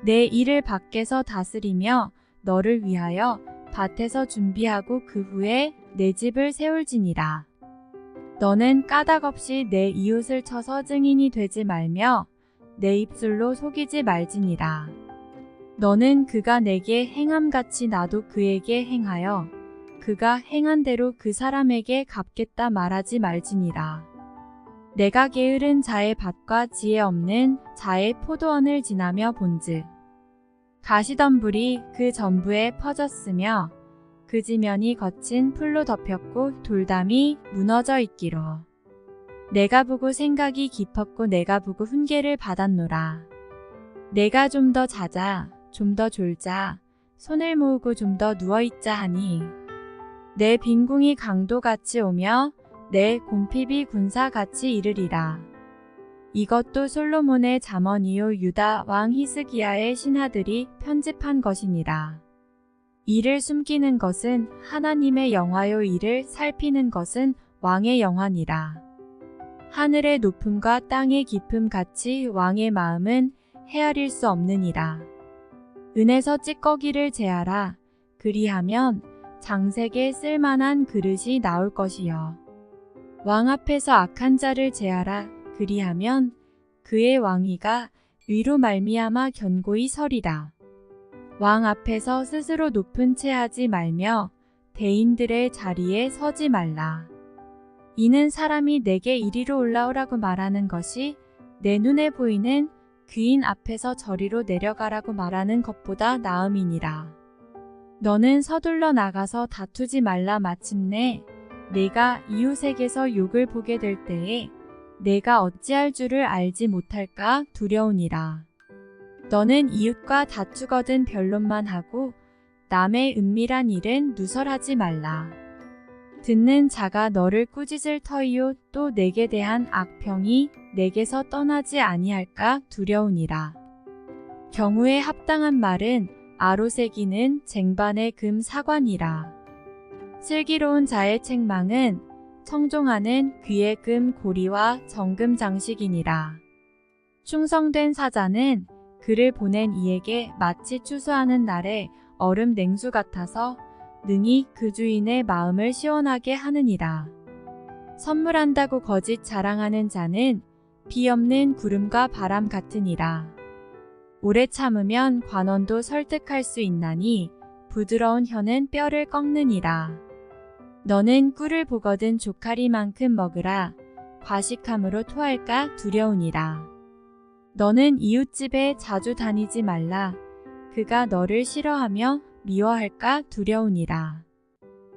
내 일을 밖에서 다스리며 너를 위하여 밭에서 준비하고 그 후에 내 집을 세울지니라. 너는 까닭없이 내 이웃을 쳐서 증인이 되지 말며 내 입술로 속이지 말지니라. 너는 그가 내게 행함같이 나도 그에게 행하여 그가 행한 대로 그 사람에게 갚겠다 말하지 말지니라. 내가 게으른 자의 밭과 지혜 없는 자의 포도원을 지나며 본즉 가시덤불이 그 전부에 퍼졌으며 그 지면이 거친 풀로 덮였고 돌담이 무너져 있기로 내가 보고 생각이 깊었고 내가 보고 훈계를 받았노라. 내가 좀 더 자자 좀 더 졸자 손을 모으고 좀 더 누워있자 하니 내 빈궁이 강도같이 오며 내 곰핍이 군사같이 이르리라. 이것도 솔로몬의 잠언이요 유다 왕 히스기야의 신하들이 편집한 것이니라. 이를 숨기는 것은 하나님의 영화요 이를 살피는 것은 왕의 영화니라. 하늘의 높음과 땅의 깊음 같이 왕의 마음은 헤아릴 수 없느니라. 은에서 찌꺼기를 제하라. 그리하면 장색에 쓸만한 그릇이 나올 것이요. 왕 앞에서 악한 자를 제하라. 그리하면 그의 왕위가 위로 말미암아 견고히 서리라. 왕 앞에서 스스로 높은 채 하지 말며 대인들의 자리에 서지 말라. 이는 사람이 내게 이리로 올라오라고 말하는 것이 내 눈에 보이는 귀인 앞에서 저리로 내려가라고 말하는 것보다 나음이니라. 너는 서둘러 나가서 다투지 말라. 마침내 내가 이웃에게서 욕을 보게 될 때에 내가 어찌할 줄을 알지 못할까 두려우니라. 너는 이웃과 다투거든 변론만 하고 남의 은밀한 일은 누설하지 말라. 듣는 자가 너를 꾸짖을 터이요 또 내게 대한 악평이 내게서 떠나지 아니할까 두려우니라. 경우에 합당한 말은 아로새기는 쟁반의 금 사관이라. 슬기로운 자의 책망은 청종하는 귀의 금 고리와 정금 장식이니라. 충성된 사자는 그를 보낸 이에게 마치 추수하는 날에 얼음 냉수 같아서 능히 그 주인의 마음을 시원하게 하느니라. 선물한다고 거짓 자랑하는 자는 비 없는 구름과 바람 같으니라. 오래 참으면 관원도 설득할 수 있나니 부드러운 혀는 뼈를 꺾느니라. 너는 꿀을 보거든 조카리만큼 먹으라. 과식함으로 토할까 두려우니라. 너는 이웃집에 자주 다니지 말라. 그가 너를 싫어하며 미워할까 두려우니라.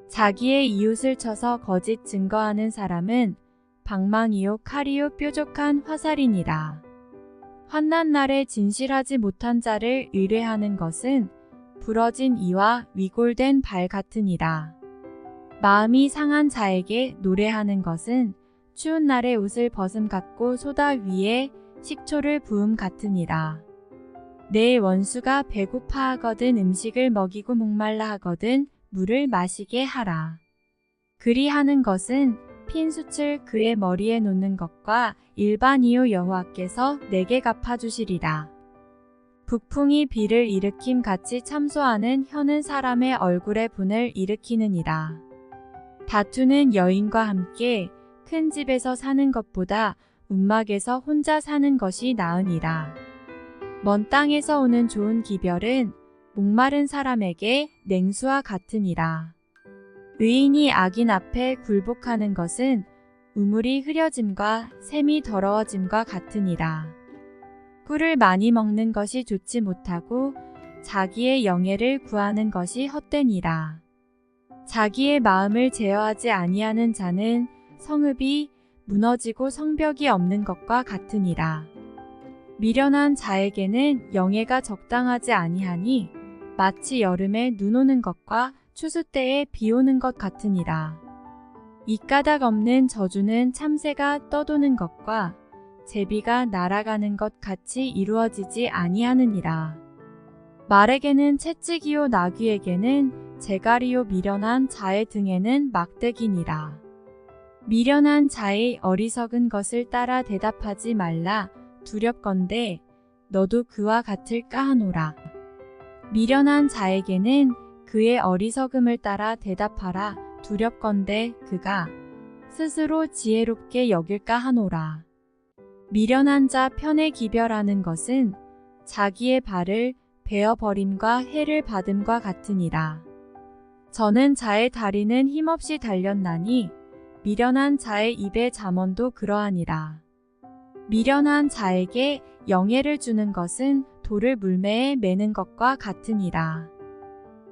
자기의 이웃을 쳐서 거짓 증거하는 사람은 방망이요 칼이요 뾰족한 화살이니라. 환난 날에 진실하지 못한 자를 의뢰하는 것은 부러진 이와 위골된 발 같으니라. 마음이 상한 자에게 노래하는 것은 추운 날에 옷을 벗음 같고 소다 위에 식초를 부음 같으니라. 내 원수가 배고파하거든 음식을 먹이고 목말라 하거든 물을 마시게 하라. 그리하는 것은 핀 숯을 그의 머리에 놓는 것과 일반이요 여호와께서 내게 갚아주시리라. 북풍이 비를 일으킴 같이 참소하는 혀는 사람의 얼굴에 분을 일으키느니라. 다투는 여인과 함께 큰 집에서 사는 것보다 움막에서 혼자 사는 것이 나으니라. 먼 땅에서 오는 좋은 기별은 목마른 사람에게 냉수와 같으니라. 의인이 악인 앞에 굴복하는 것은 우물이 흐려짐과 샘이 더러워짐과 같으니라. 꿀을 많이 먹는 것이 좋지 못하고 자기의 영예를 구하는 것이 헛되니라. 자기의 마음을 제어하지 아니하는 자는 성읍이 무너지고 성벽이 없는 것과 같으니라. 미련한 자에게는 영예가 적당하지 아니하니 마치 여름에 눈 오는 것과 추수 때에 비 오는 것 같으니라. 이 까닭 없는 저주는 참새가 떠도는 것과 제비가 날아가는 것 같이 이루어지지 아니하느니라. 말에게는 채찍이요 나귀에게는 재갈이요 미련한 자의 등에는 막대기니라. 미련한 자의 어리석은 것을 따라 대답하지 말라. 두렵건대 너도 그와 같을까 하노라. 미련한 자에게는 그의 어리석음을 따라 대답하라. 두렵건대 그가 스스로 지혜롭게 여길까 하노라. 미련한 자 편에 기별하는 것은 자기의 발을 베어버림과 해를 받음과 같으니라. 저는 자의 다리는 힘없이 달렸나니 미련한 자의 입의 잠언도 그러하니라. 미련한 자에게 영예를 주는 것은 돌을 물매에 매는 것과 같으니라.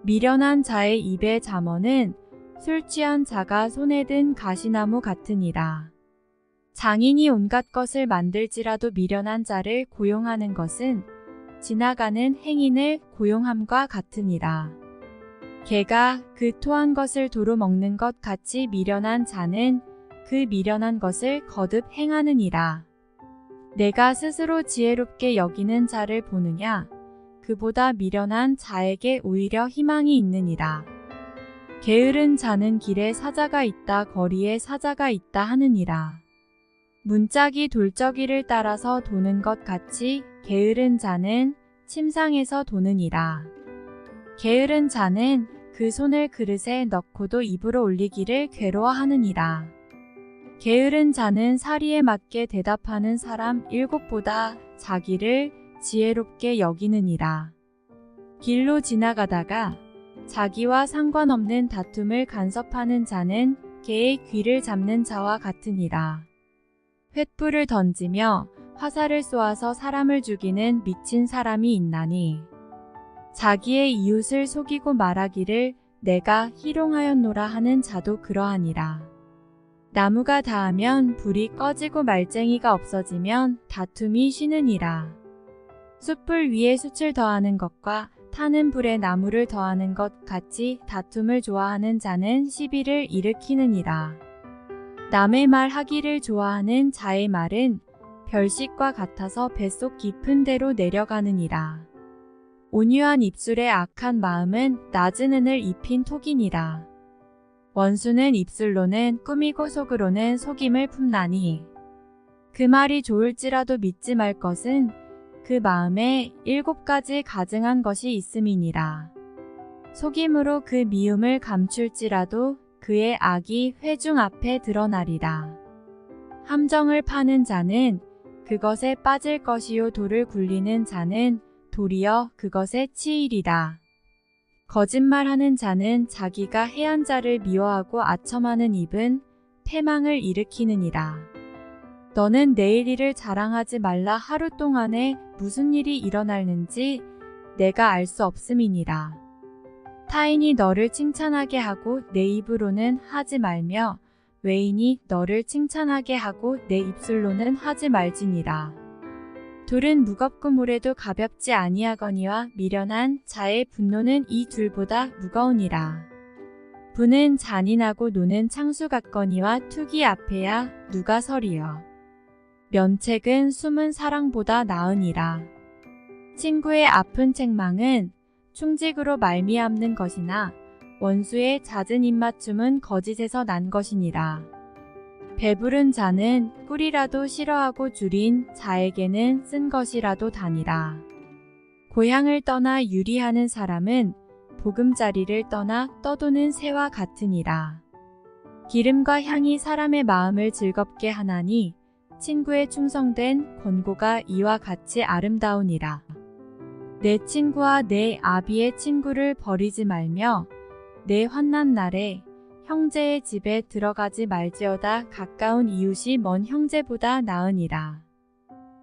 미련한 자의 입의 잠언은 술 취한 자가 손에 든 가시나무 같으니라. 장인이 온갖 것을 만들지라도 미련한 자를 고용하는 것은 지나가는 행인을 고용함과 같으니라. 개가 그 토한 것을 도로 먹는 것 같이 미련한 자는 그 미련한 것을 거듭 행하느니라. 내가 스스로 지혜롭게 여기는 자를 보느냐? 그보다 미련한 자에게 오히려 희망이 있느니라. 게으른 자는 길에 사자가 있다 거리에 사자가 있다 하느니라. 문짝이 돌적이를 따라서 도는 것 같이 게으른 자는 침상에서 도느니라. 게으른 자는 그 손을 그릇에 넣고도 입으로 올리기를 괴로워하느니라. 게으른 자는 사리에 맞게 대답하는 사람 7보다 자기를 지혜롭게 여기느니라. 길로 지나가다가 자기와 상관없는 다툼을 간섭하는 자는 개의 귀를 잡는 자와 같으니라. 횃불을 던지며 화살을 쏘아서 사람을 죽이는 미친 사람이 있나니 자기의 이웃을 속이고 말하기를 내가 희롱하였노라 하는 자도 그러하니라. 나무가 닿으면 불이 꺼지고 말쟁이가 없어지면 다툼이 쉬느니라. 숯불 위에 숯을 더하는 것과 타는 불에 나무를 더하는 것 같이 다툼을 좋아하는 자는 시비를 일으키느니라. 남의 말 하기를 좋아하는 자의 말은 별식과 같아서 뱃속 깊은 데로 내려가느니라. 온유한 입술의 악한 마음은 낮은 은을 입힌 톡이니라. 원수는 입술로는 꾸미고 속으로는 속임을 품나니 그 말이 좋을지라도 믿지 말 것은 그 마음에 7가지 가증한 것이 있음이니라. 속임으로 그 미움을 감출지라도 그의 악이 회중 앞에 드러나리라. 함정을 파는 자는 그것에 빠질 것이요 돌을 굴리는 자는 도리어 그것에 치이리라. 거짓말하는 자는 자기가 해한 자를 미워하고 아첨하는 입은 패망을 일으키느니라. 너는 내일 일을 자랑하지 말라. 하루 동안에 무슨 일이 일어날는지 내가 알 수 없음이니라. 타인이 너를 칭찬하게 하고 내 입으로는 하지 말며 외인이 너를 칭찬하게 하고 내 입술로는 하지 말지니라. 둘은 무겁고 모래도 가볍지 아니하거니와 미련한 자의 분노는 이 둘보다 무거우니라. 부는 잔인하고 노는 창수 같거니와 투기 앞에야 누가 서리요. 면책은 숨은 사랑보다 나으니라. 친구의 아픈 책망은 충직으로 말미암는 것이나 원수의 잦은 입맞춤은 거짓에서 난 것이니라. 배부른 자는 꿀이라도 싫어하고 줄인 자에게는 쓴 것이라도 다니라. 고향을 떠나 유리하는 사람은 보금자리를 떠나 떠도는 새와 같으니라. 기름과 향이 사람의 마음을 즐겁게 하나니 친구의 충성된 권고가 이와 같이 아름다우니라. 내 친구와 내 아비의 친구를 버리지 말며 내 환난 날에 형제의 집에 들어가지 말지어다. 가까운 이웃이 먼 형제보다 나으니라.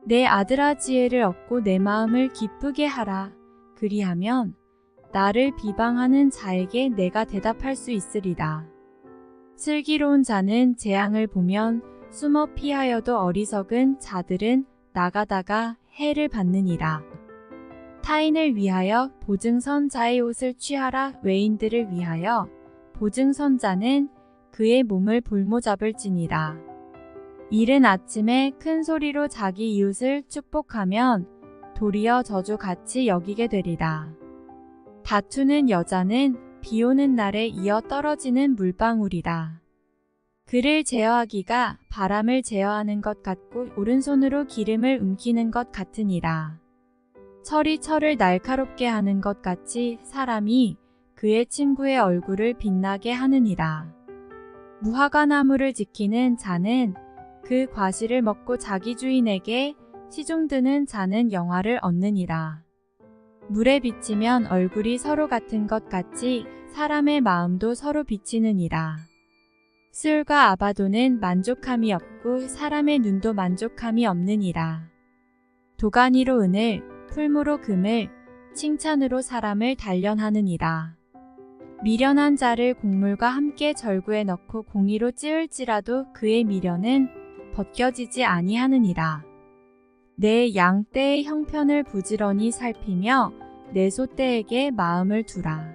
내 아들아 지혜를 얻고 내 마음을 기쁘게 하라. 그리하면 나를 비방하는 자에게 내가 대답할 수 있으리라. 슬기로운 자는 재앙을 보면 숨어 피하여도 어리석은 자들은 나가다가 해를 받느니라. 타인을 위하여 보증선자의 옷을 취하라. 외인들을 위하여 보증선자는 그의 몸을 볼모잡을지니라. 이른 아침에 큰 소리로 자기 이웃을 축복하면 도리어 저주같이 여기게 되리라. 다투는 여자는 비 오는 날에 이어 떨어지는 물방울이라. 그를 제어하기가 바람을 제어하는 것 같고 오른손으로 기름을 움키는 것 같으니라. 철이 철을 날카롭게 하는 것 같이 사람이 그의 친구의 얼굴을 빛나게 하느니라. 무화과나무를 지키는 자는 그 과실을 먹고 자기 주인에게 시중드는 자는 영화를 얻느니라. 물에 비치면 얼굴이 서로 같은 것 같이 사람의 마음도 서로 비치느니라. 술과 아바도는 만족함이 없고 사람의 눈도 만족함이 없느니라. 도가니로 은을, 풀무로 금을, 칭찬으로 사람을 단련하느니라. 미련한 자를 곡물과 함께 절구에 넣고 공의로 찌을지라도 그의 미련은 벗겨지지 아니하느니라. 내 양떼의 형편을 부지런히 살피며 내 소떼에게 마음을 두라.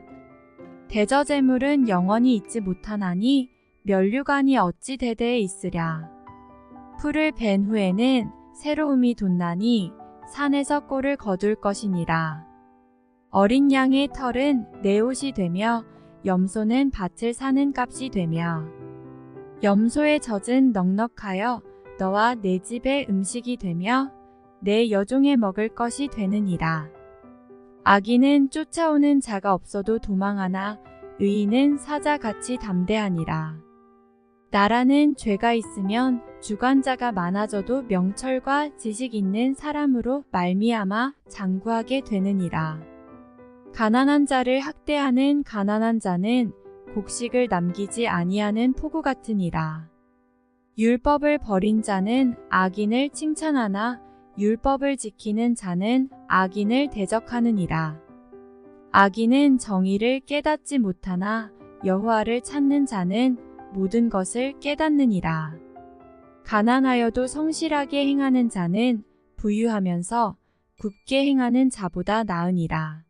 대저제물은 영원히 있지 못하나니 면류관이 어찌 대대에 있으랴. 풀을 벤 후에는 새로움이 돋나니 산에서 꼴을 거둘 것이니라. 어린 양의 털은 내 옷이 되며 염소는 밭을 사는 값이 되며 염소의 젖은 넉넉하여 너와 내 집의 음식이 되며 내 여종의 먹을 것이 되느니라. 악인은 쫓아오는 자가 없어도 도망하나 의인은 사자같이 담대하니라. 나라는 죄가 있으면 주관자가 많아져도 명철과 지식 있는 사람으로 말미암아 장구하게 되느니라. 가난한 자를 학대하는 가난한 자는 곡식을 남기지 아니하는 포구 같으니라. 율법을 버린 자는 악인을 칭찬하나 율법을 지키는 자는 악인을 대적하느니라. 악인은 정의를 깨닫지 못하나 여호와를 찾는 자는 모든 것을 깨닫느니라. 가난하여도 성실하게 행하는 자는 부유하면서 굽게 행하는 자보다 나으니라.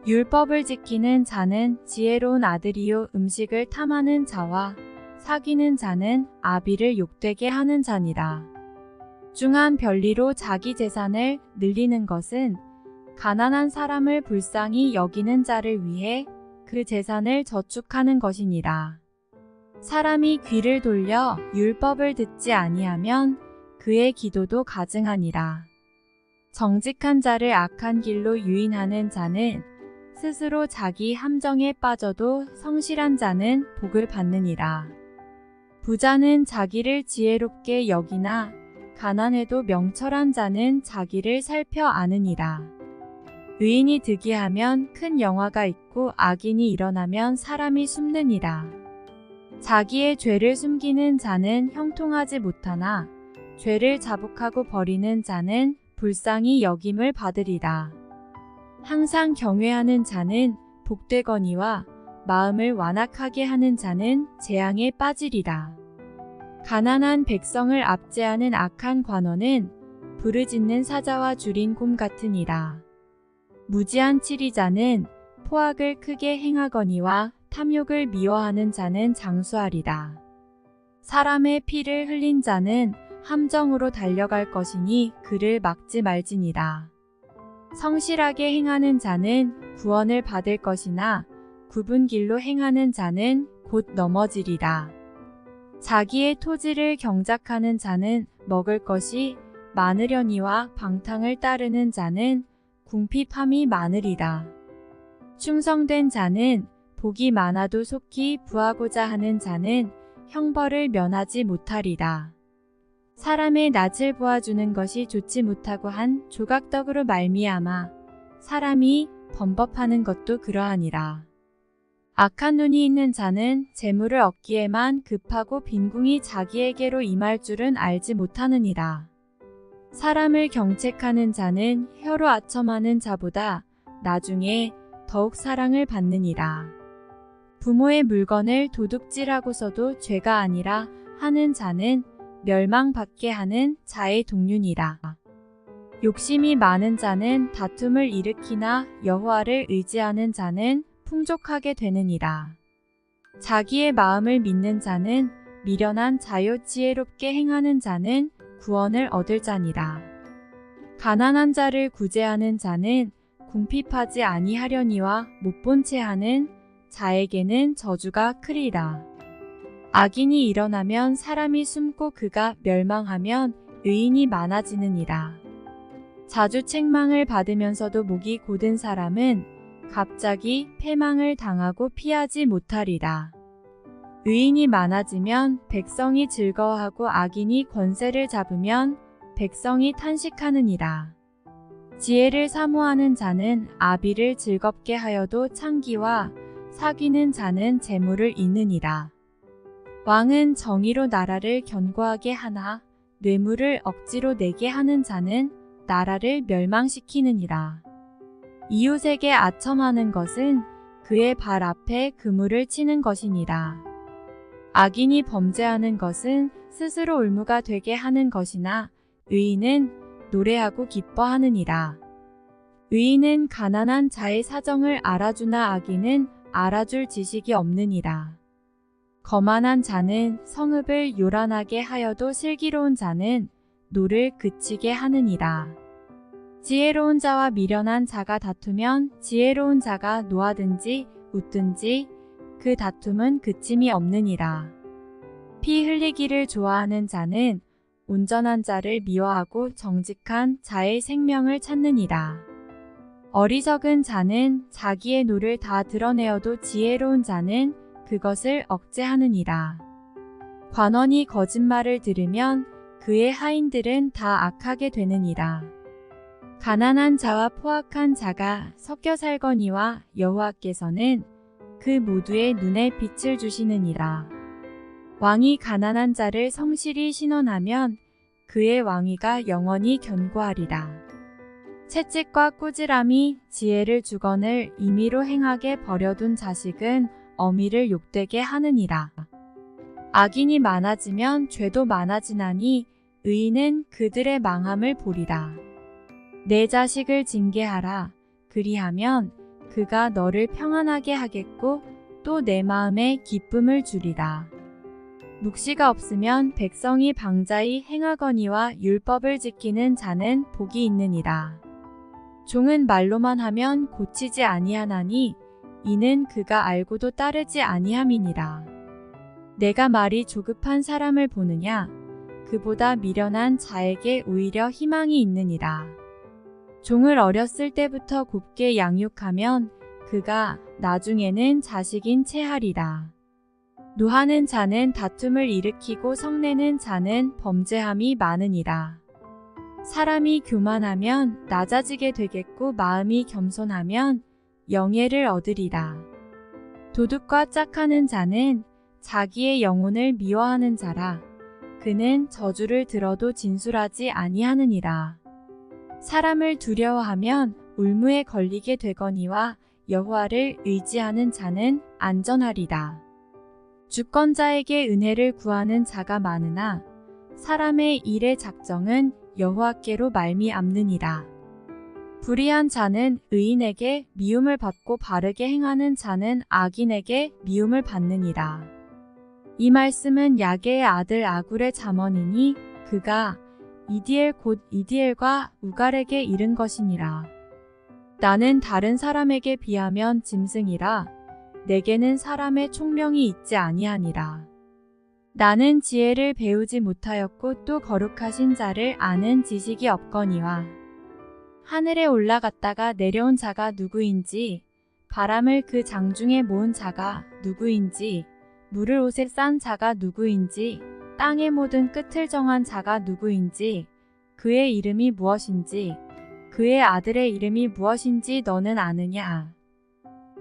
율법을 지키는 자는 지혜로운 아들이요 음식을 탐하는 자와 사귀는 자는 아비를 욕되게 하는 자니라. 중한 별리로 자기 재산을 늘리는 것은 가난한 사람을 불쌍히 여기는 자를 위해 그 재산을 저축하는 것이니라. 사람이 귀를 돌려 율법을 듣지 아니하면 그의 기도도 가증하니라. 정직한 자를 악한 길로 유인하는 자는 스스로 자기 함정에 빠져도 성실한 자는 복을 받느니라. 부자는 자기를 지혜롭게 여기나 가난해도 명철한 자는 자기를 살펴 아느니라. 의인이 득이하면 큰 영화가 있고 악인이 일어나면 사람이 숨느니라. 자기의 죄를 숨기는 자는 형통하지 못하나 죄를 자복하고 버리는 자는 불쌍히 여김을 받으리라. 항상 경외하는 자는 복되거니와 마음을 완악하게 하는 자는 재앙에 빠지리라. 가난한 백성을 압제하는 악한 관원은 부르짖는 사자와 줄인 곰 같으니라. 무지한 치리자는 포악을 크게 행하거니와 탐욕을 미워하는 자는 장수하리라. 사람의 피를 흘린 자는 함정으로 달려갈 것이니 그를 막지 말지니라. 성실하게 행하는 자는 구원을 받을 것이나 굽은 길로 행하는 자는 곧 넘어지리라. 자기의 토지를 경작하는 자는 먹을 것이 많으려니와 방탕을 따르는 자는 궁핍함이 많으리라. 충성된 자는 복이 많아도 속히 부하고자 하는 자는 형벌을 면하지 못하리라. 사람의 낯을 보아주는 것이 좋지 못하고 한 조각떡으로 말미암아 사람이 범법하는 것도 그러하니라. 악한 눈이 있는 자는 재물을 얻기에만 급하고 빈궁이 자기에게로 임할 줄은 알지 못하느니라. 사람을 경책하는 자는 혀로 아첨하는 자보다 나중에 더욱 사랑을 받느니라. 부모의 물건을 도둑질하고서도 죄가 아니라 하는 자는 멸망받게 하는 자의 동륜이라. 욕심이 많은 자는 다툼을 일으키나 여호와를 의지하는 자는 풍족하게 되느니라. 자기의 마음을 믿는 자는 미련한 자요 지혜롭게 행하는 자는 구원을 얻을 자니라. 가난한 자를 구제하는 자는 궁핍하지 아니하려니와 못본 채 하는 자에게는 저주가 크리라. 악인이 일어나면 사람이 숨고 그가 멸망하면 의인이 많아지느니라. 자주 책망을 받으면서도 목이 곧은 사람은 갑자기 패망을 당하고 피하지 못하리라. 의인이 많아지면 백성이 즐거워하고 악인이 권세를 잡으면 백성이 탄식하느니라. 지혜를 사모하는 자는 아비를 즐겁게 하여도 창기와 사귀는 자는 재물을 잃느니라. 왕은 정의로 나라를 견고하게 하나 뇌물을 억지로 내게 하는 자는 나라를 멸망시키느니라. 이웃에게 아첨하는 것은 그의 발 앞에 그물을 치는 것이니라. 악인이 범죄하는 것은 스스로 올무가 되게 하는 것이나 의인은 노래하고 기뻐하느니라. 의인은 가난한 자의 사정을 알아주나 악인은 알아줄 지식이 없느니라. 거만한 자는 성읍을 요란하게 하여도 슬기로운 자는 노를 그치게 하느니라. 지혜로운 자와 미련한 자가 다투면 지혜로운 자가 노하든지 웃든지 그 다툼은 그침이 없느니라. 피 흘리기를 좋아하는 자는 온전한 자를 미워하고 정직한 자의 생명을 찾느니라. 어리석은 자는 자기의 노를 다 드러내어도 지혜로운 자는 그것을 억제하느니라. 관원이 거짓말을 들으면 그의 하인들은 다 악하게 되느니라. 가난한 자와 포악한 자가 섞여 살거니와 여호와께서는 그 모두의 눈에 빛을 주시느니라. 왕이 가난한 자를 성실히 신원하면 그의 왕위가 영원히 견고하리라. 채찍과 꾸지람이 지혜를 주거늘 임의로 행하게 버려둔 자식은 어미를 욕되게 하느니라. 악인이 많아지면 죄도 많아지나니 의인은 그들의 망함을 보리라. 내 자식을 징계하라. 그리하면 그가 너를 평안하게 하겠고 또 내 마음에 기쁨을 주리라. 묵시가 없으면 백성이 방자히 행하거니와 율법을 지키는 자는 복이 있느니라. 종은 말로만 하면 고치지 아니하나니 이는 그가 알고도 따르지 아니함이니라. 내가 말이 조급한 사람을 보느냐? 그보다 미련한 자에게 오히려 희망이 있느니라. 종을 어렸을 때부터 곱게 양육하면 그가 나중에는 자식인 채 하리라. 노하는 자는 다툼을 일으키고 성내는 자는 범죄함이 많으니라. 사람이 교만하면 낮아지게 되겠고 마음이 겸손하면 영예를 얻으리라. 도둑과 짝하는 자는 자기의 영혼을 미워하는 자라. 그는 저주를 들어도 진술하지 아니하느니라. 사람을 두려워하면 울무에 걸리게 되거니와 여호와를 의지하는 자는 안전하리라. 주권자에게 은혜를 구하는 자가 많으나 사람의 일의 작정은 여호와께로 말미암느니라. 불의한 자는 의인에게 미움을 받고 바르게 행하는 자는 악인에게 미움을 받느니라. 이 말씀은 야게의 아들 아굴의 잠언이니 그가 이디엘 곧 이디엘과 우갈에게 이른 것이니라. 나는 다른 사람에게 비하면 짐승이라. 내게는 사람의 총명이 있지 아니하니라. 나는 지혜를 배우지 못하였고 또 거룩하신 자를 아는 지식이 없거니와 하늘에 올라갔다가 내려온 자가 누구인지 바람을 그 장중에 모은 자가 누구인지 물을 옷에 싼 자가 누구인지 땅의 모든 끝을 정한 자가 누구인지 그의 이름이 무엇인지 그의 아들의 이름이 무엇인지 너는 아느냐?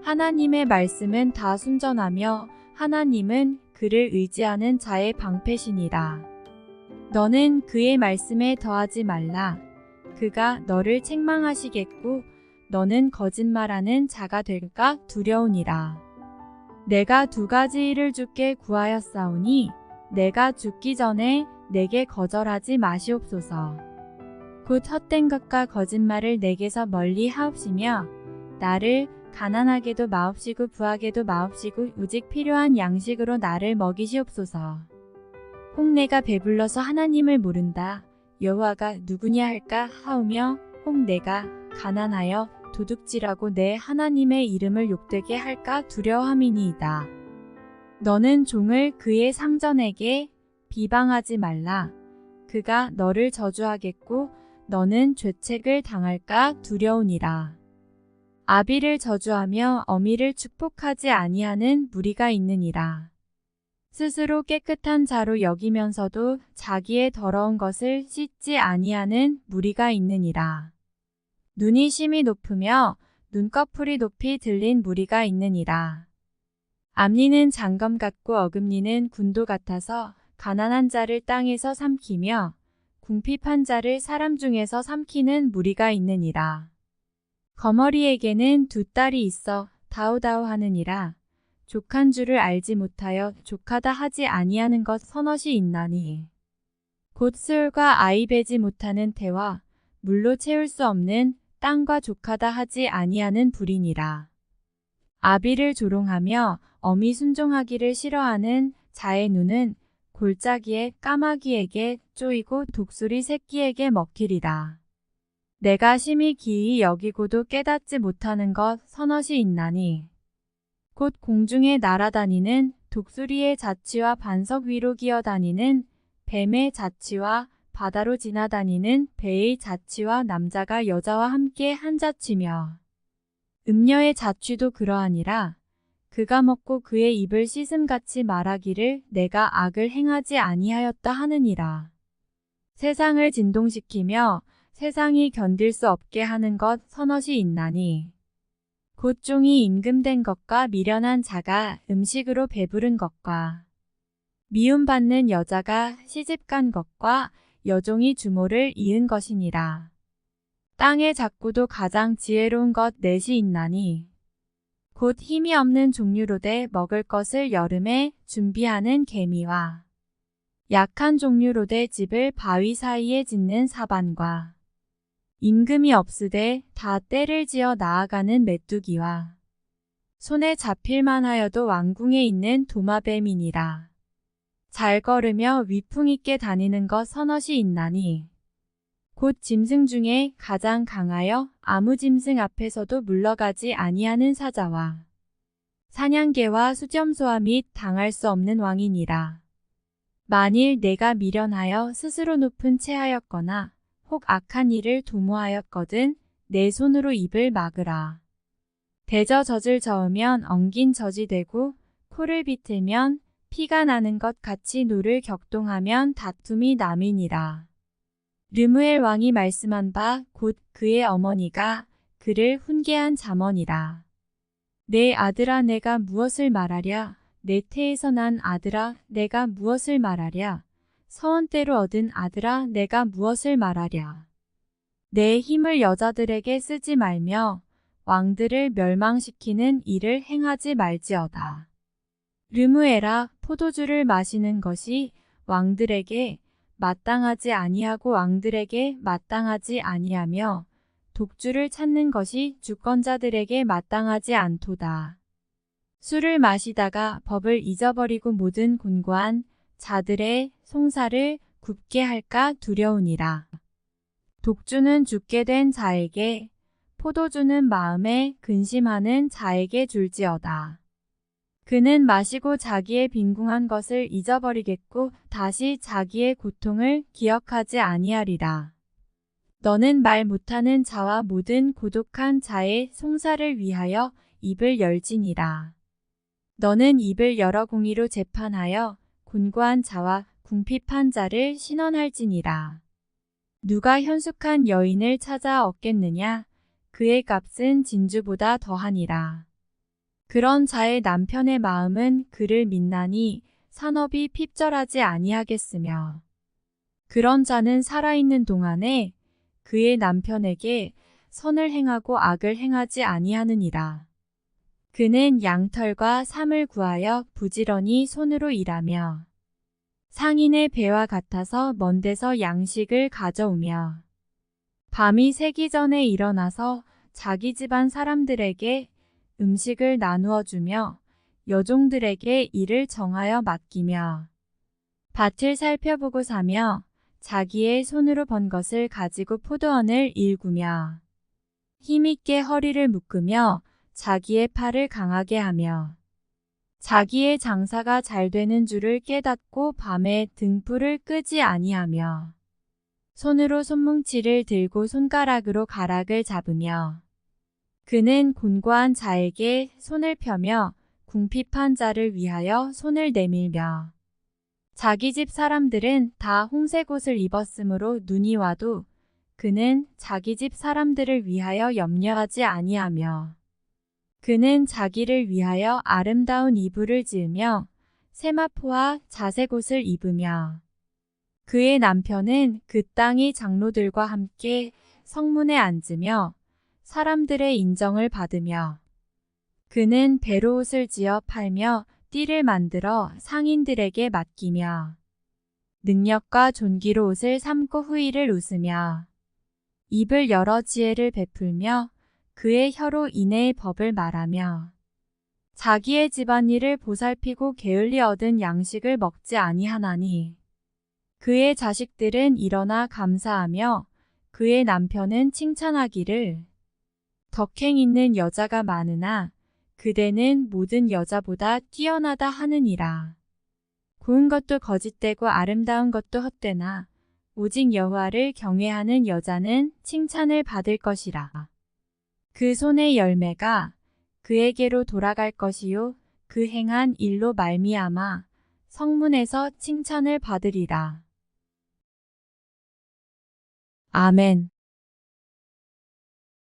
하나님의 말씀은 다 순전하며 하나님은 그를 의지하는 자의 방패시니라. 너는 그의 말씀에 더하지 말라. 그가 너를 책망하시겠고 너는 거짓말하는 자가 될까 두려우니라. 내가 두 가지 일을 주께 구하였사오니 내가 죽기 전에 내게 거절하지 마시옵소서. 곧 헛된 것과 거짓말을 내게서 멀리 하옵시며 나를 가난하게도 마옵시고 부하게도 마옵시고 오직 필요한 양식으로 나를 먹이시옵소서. 혹 내가 배불러서 하나님을 모른다. 여호와가 누구냐 할까 하오며 혹 내가 가난하여 도둑질하고 내 하나님의 이름을 욕되게 할까 두려워함이니이다. 너는 종을 그의 상전에게 비방하지 말라. 그가 너를 저주하겠고 너는 죄책을 당할까 두려우니라. 아비를 저주하며 어미를 축복하지 아니하는 무리가 있느니라. 스스로 깨끗한 자로 여기면서도 자기의 더러운 것을 씻지 아니하는 무리가 있느니라. 눈이 심히 높으며 눈꺼풀이 높이 들린 무리가 있느니라. 앞니는 장검 같고 어금니는 군도 같아서 가난한 자를 땅에서 삼키며 궁핍한 자를 사람 중에서 삼키는 무리가 있느니라. 거머리에게는 두 딸이 있어 다우다우하느니라. 족한 줄을 알지 못하여 족하다 하지 아니하는 것 서넛이 있나니. 곧 수울과 아이 베지 못하는 태와 물로 채울 수 없는 땅과 족하다 하지 아니하는 불이니라. 아비를 조롱하며 어미 순종하기를 싫어하는 자의 눈은 골짜기에 까마귀에게 쪼이고 독수리 새끼에게 먹히리라. 내가 심히 기이 여기고도 깨닫지 못하는 것 서넛이 있나니. 곧 공중에 날아다니는 독수리의 자취와 반석 위로 기어다니는 뱀의 자취와 바다로 지나다니는 배의 자취와 남자가 여자와 함께 한 자취며 음녀의 자취도 그러하니라. 그가 먹고 그의 입을 씻음같이 말하기를 내가 악을 행하지 아니하였다 하느니라. 세상을 진동시키며 세상이 견딜 수 없게 하는 것 서넛이 있나니. 곧 종이 임금된 것과 미련한 자가 음식으로 배부른 것과 미움받는 여자가 시집간 것과 여종이 주모를 이은 것이니라. 땅의 작구도 가장 지혜로운 것 넷이 있나니. 곧 힘이 없는 종류로되 먹을 것을 여름에 준비하는 개미와 약한 종류로되 집을 바위 사이에 짓는 사반과 임금이 없으되 다 때를 지어 나아가는 메뚜기와 손에 잡힐만 하여도 왕궁에 있는 도마뱀이니라. 잘 걸으며 위풍 있게 다니는 것 서넛이 있나니. 곧 짐승 중에 가장 강하여 아무 짐승 앞에서도 물러가지 아니하는 사자와 사냥개와 수점소와 및 당할 수 없는 왕이니라. 만일 내가 미련하여 스스로 높은 채하였거나 혹 악한 일을 도모하였거든 내 손으로 입을 막으라. 대저 젖을 저으면 엉긴 젖이 되고 코를 비틀면 피가 나는 것 같이 노를 격동하면 다툼이 남이니라. 르무엘 왕이 말씀한 바 곧 그의 어머니가 그를 훈계한 잠언이라. 내 아들아 내가 무엇을 말하랴. 내 태에서 난 아들아 내가 무엇을 말하랴. 서원대로 얻은 아들아 내가 무엇을 말하랴. 내 힘을 여자들에게 쓰지 말며 왕들을 멸망시키는 일을 행하지 말지어다. 르무엘아 포도주를 마시는 것이 왕들에게 마땅하지 아니하고 왕들에게 마땅하지 아니하며 독주를 찾는 것이 주권자들에게 마땅하지 않도다. 술을 마시다가 법을 잊어버리고 모든 곤고한 자들의 송사를 굽게 할까 두려우니라. 독주는 죽게 된 자에게 포도주는 마음에 근심하는 자에게 줄지어다. 그는 마시고 자기의 빈궁한 것을 잊어버리겠고 다시 자기의 고통을 기억하지 아니하리라. 너는 말 못하는 자와 모든 고독한 자의 송사를 위하여 입을 열지니라. 너는 입을 여러 공의로 재판하여 곤고한 자와 궁핍한 자를 신원할지니라. 누가 현숙한 여인을 찾아 얻겠느냐? 그의 값은 진주보다 더하니라. 그런 자의 남편의 마음은 그를 믿나니 산업이 핍절하지 아니하겠으며 그런 자는 살아있는 동안에 그의 남편에게 선을 행하고 악을 행하지 아니하느니라. 그는 양털과 삼을 구하여 부지런히 손으로 일하며 상인의 배와 같아서 먼 데서 양식을 가져오며 밤이 새기 전에 일어나서 자기 집안 사람들에게 음식을 나누어 주며 여종들에게 일을 정하여 맡기며 밭을 살펴보고 사며 자기의 손으로 번 것을 가지고 포도원을 일구며 힘있게 허리를 묶으며 자기의 팔을 강하게 하며 자기의 장사가 잘 되는 줄을 깨닫고 밤에 등불을 끄지 아니하며 손으로 손뭉치를 들고 손가락으로 가락을 잡으며 그는 곤고한 자에게 손을 펴며 궁핍한 자를 위하여 손을 내밀며 자기 집 사람들은 다 홍색 옷을 입었으므로 눈이 와도 그는 자기 집 사람들을 위하여 염려하지 아니하며 그는 자기를 위하여 아름다운 이불을 지으며 세마포와 자색 옷을 입으며 그의 남편은 그 땅의 장로들과 함께 성문에 앉으며 사람들의 인정을 받으며 그는 베로옷을 지어 팔며 띠를 만들어 상인들에게 맡기며 능력과 존귀로 옷을 삼고 후일을 웃으며 입을 열어 지혜를 베풀며 그의 혀로 인애의 법을 말하며 자기의 집안일을 보살피고 게을리 얻은 양식을 먹지 아니하나니 그의 자식들은 일어나 감사하며 그의 남편은 칭찬하기를 덕행 있는 여자가 많으나 그대는 모든 여자보다 뛰어나다 하느니라. 고운 것도 거짓되고 아름다운 것도 헛되나 오직 여호와를 경외하는 여자는 칭찬을 받을 것이라. 그 손의 열매가 그에게로 돌아갈 것이요 그 행한 일로 말미암아 성문에서 칭찬을 받으리라. 아멘.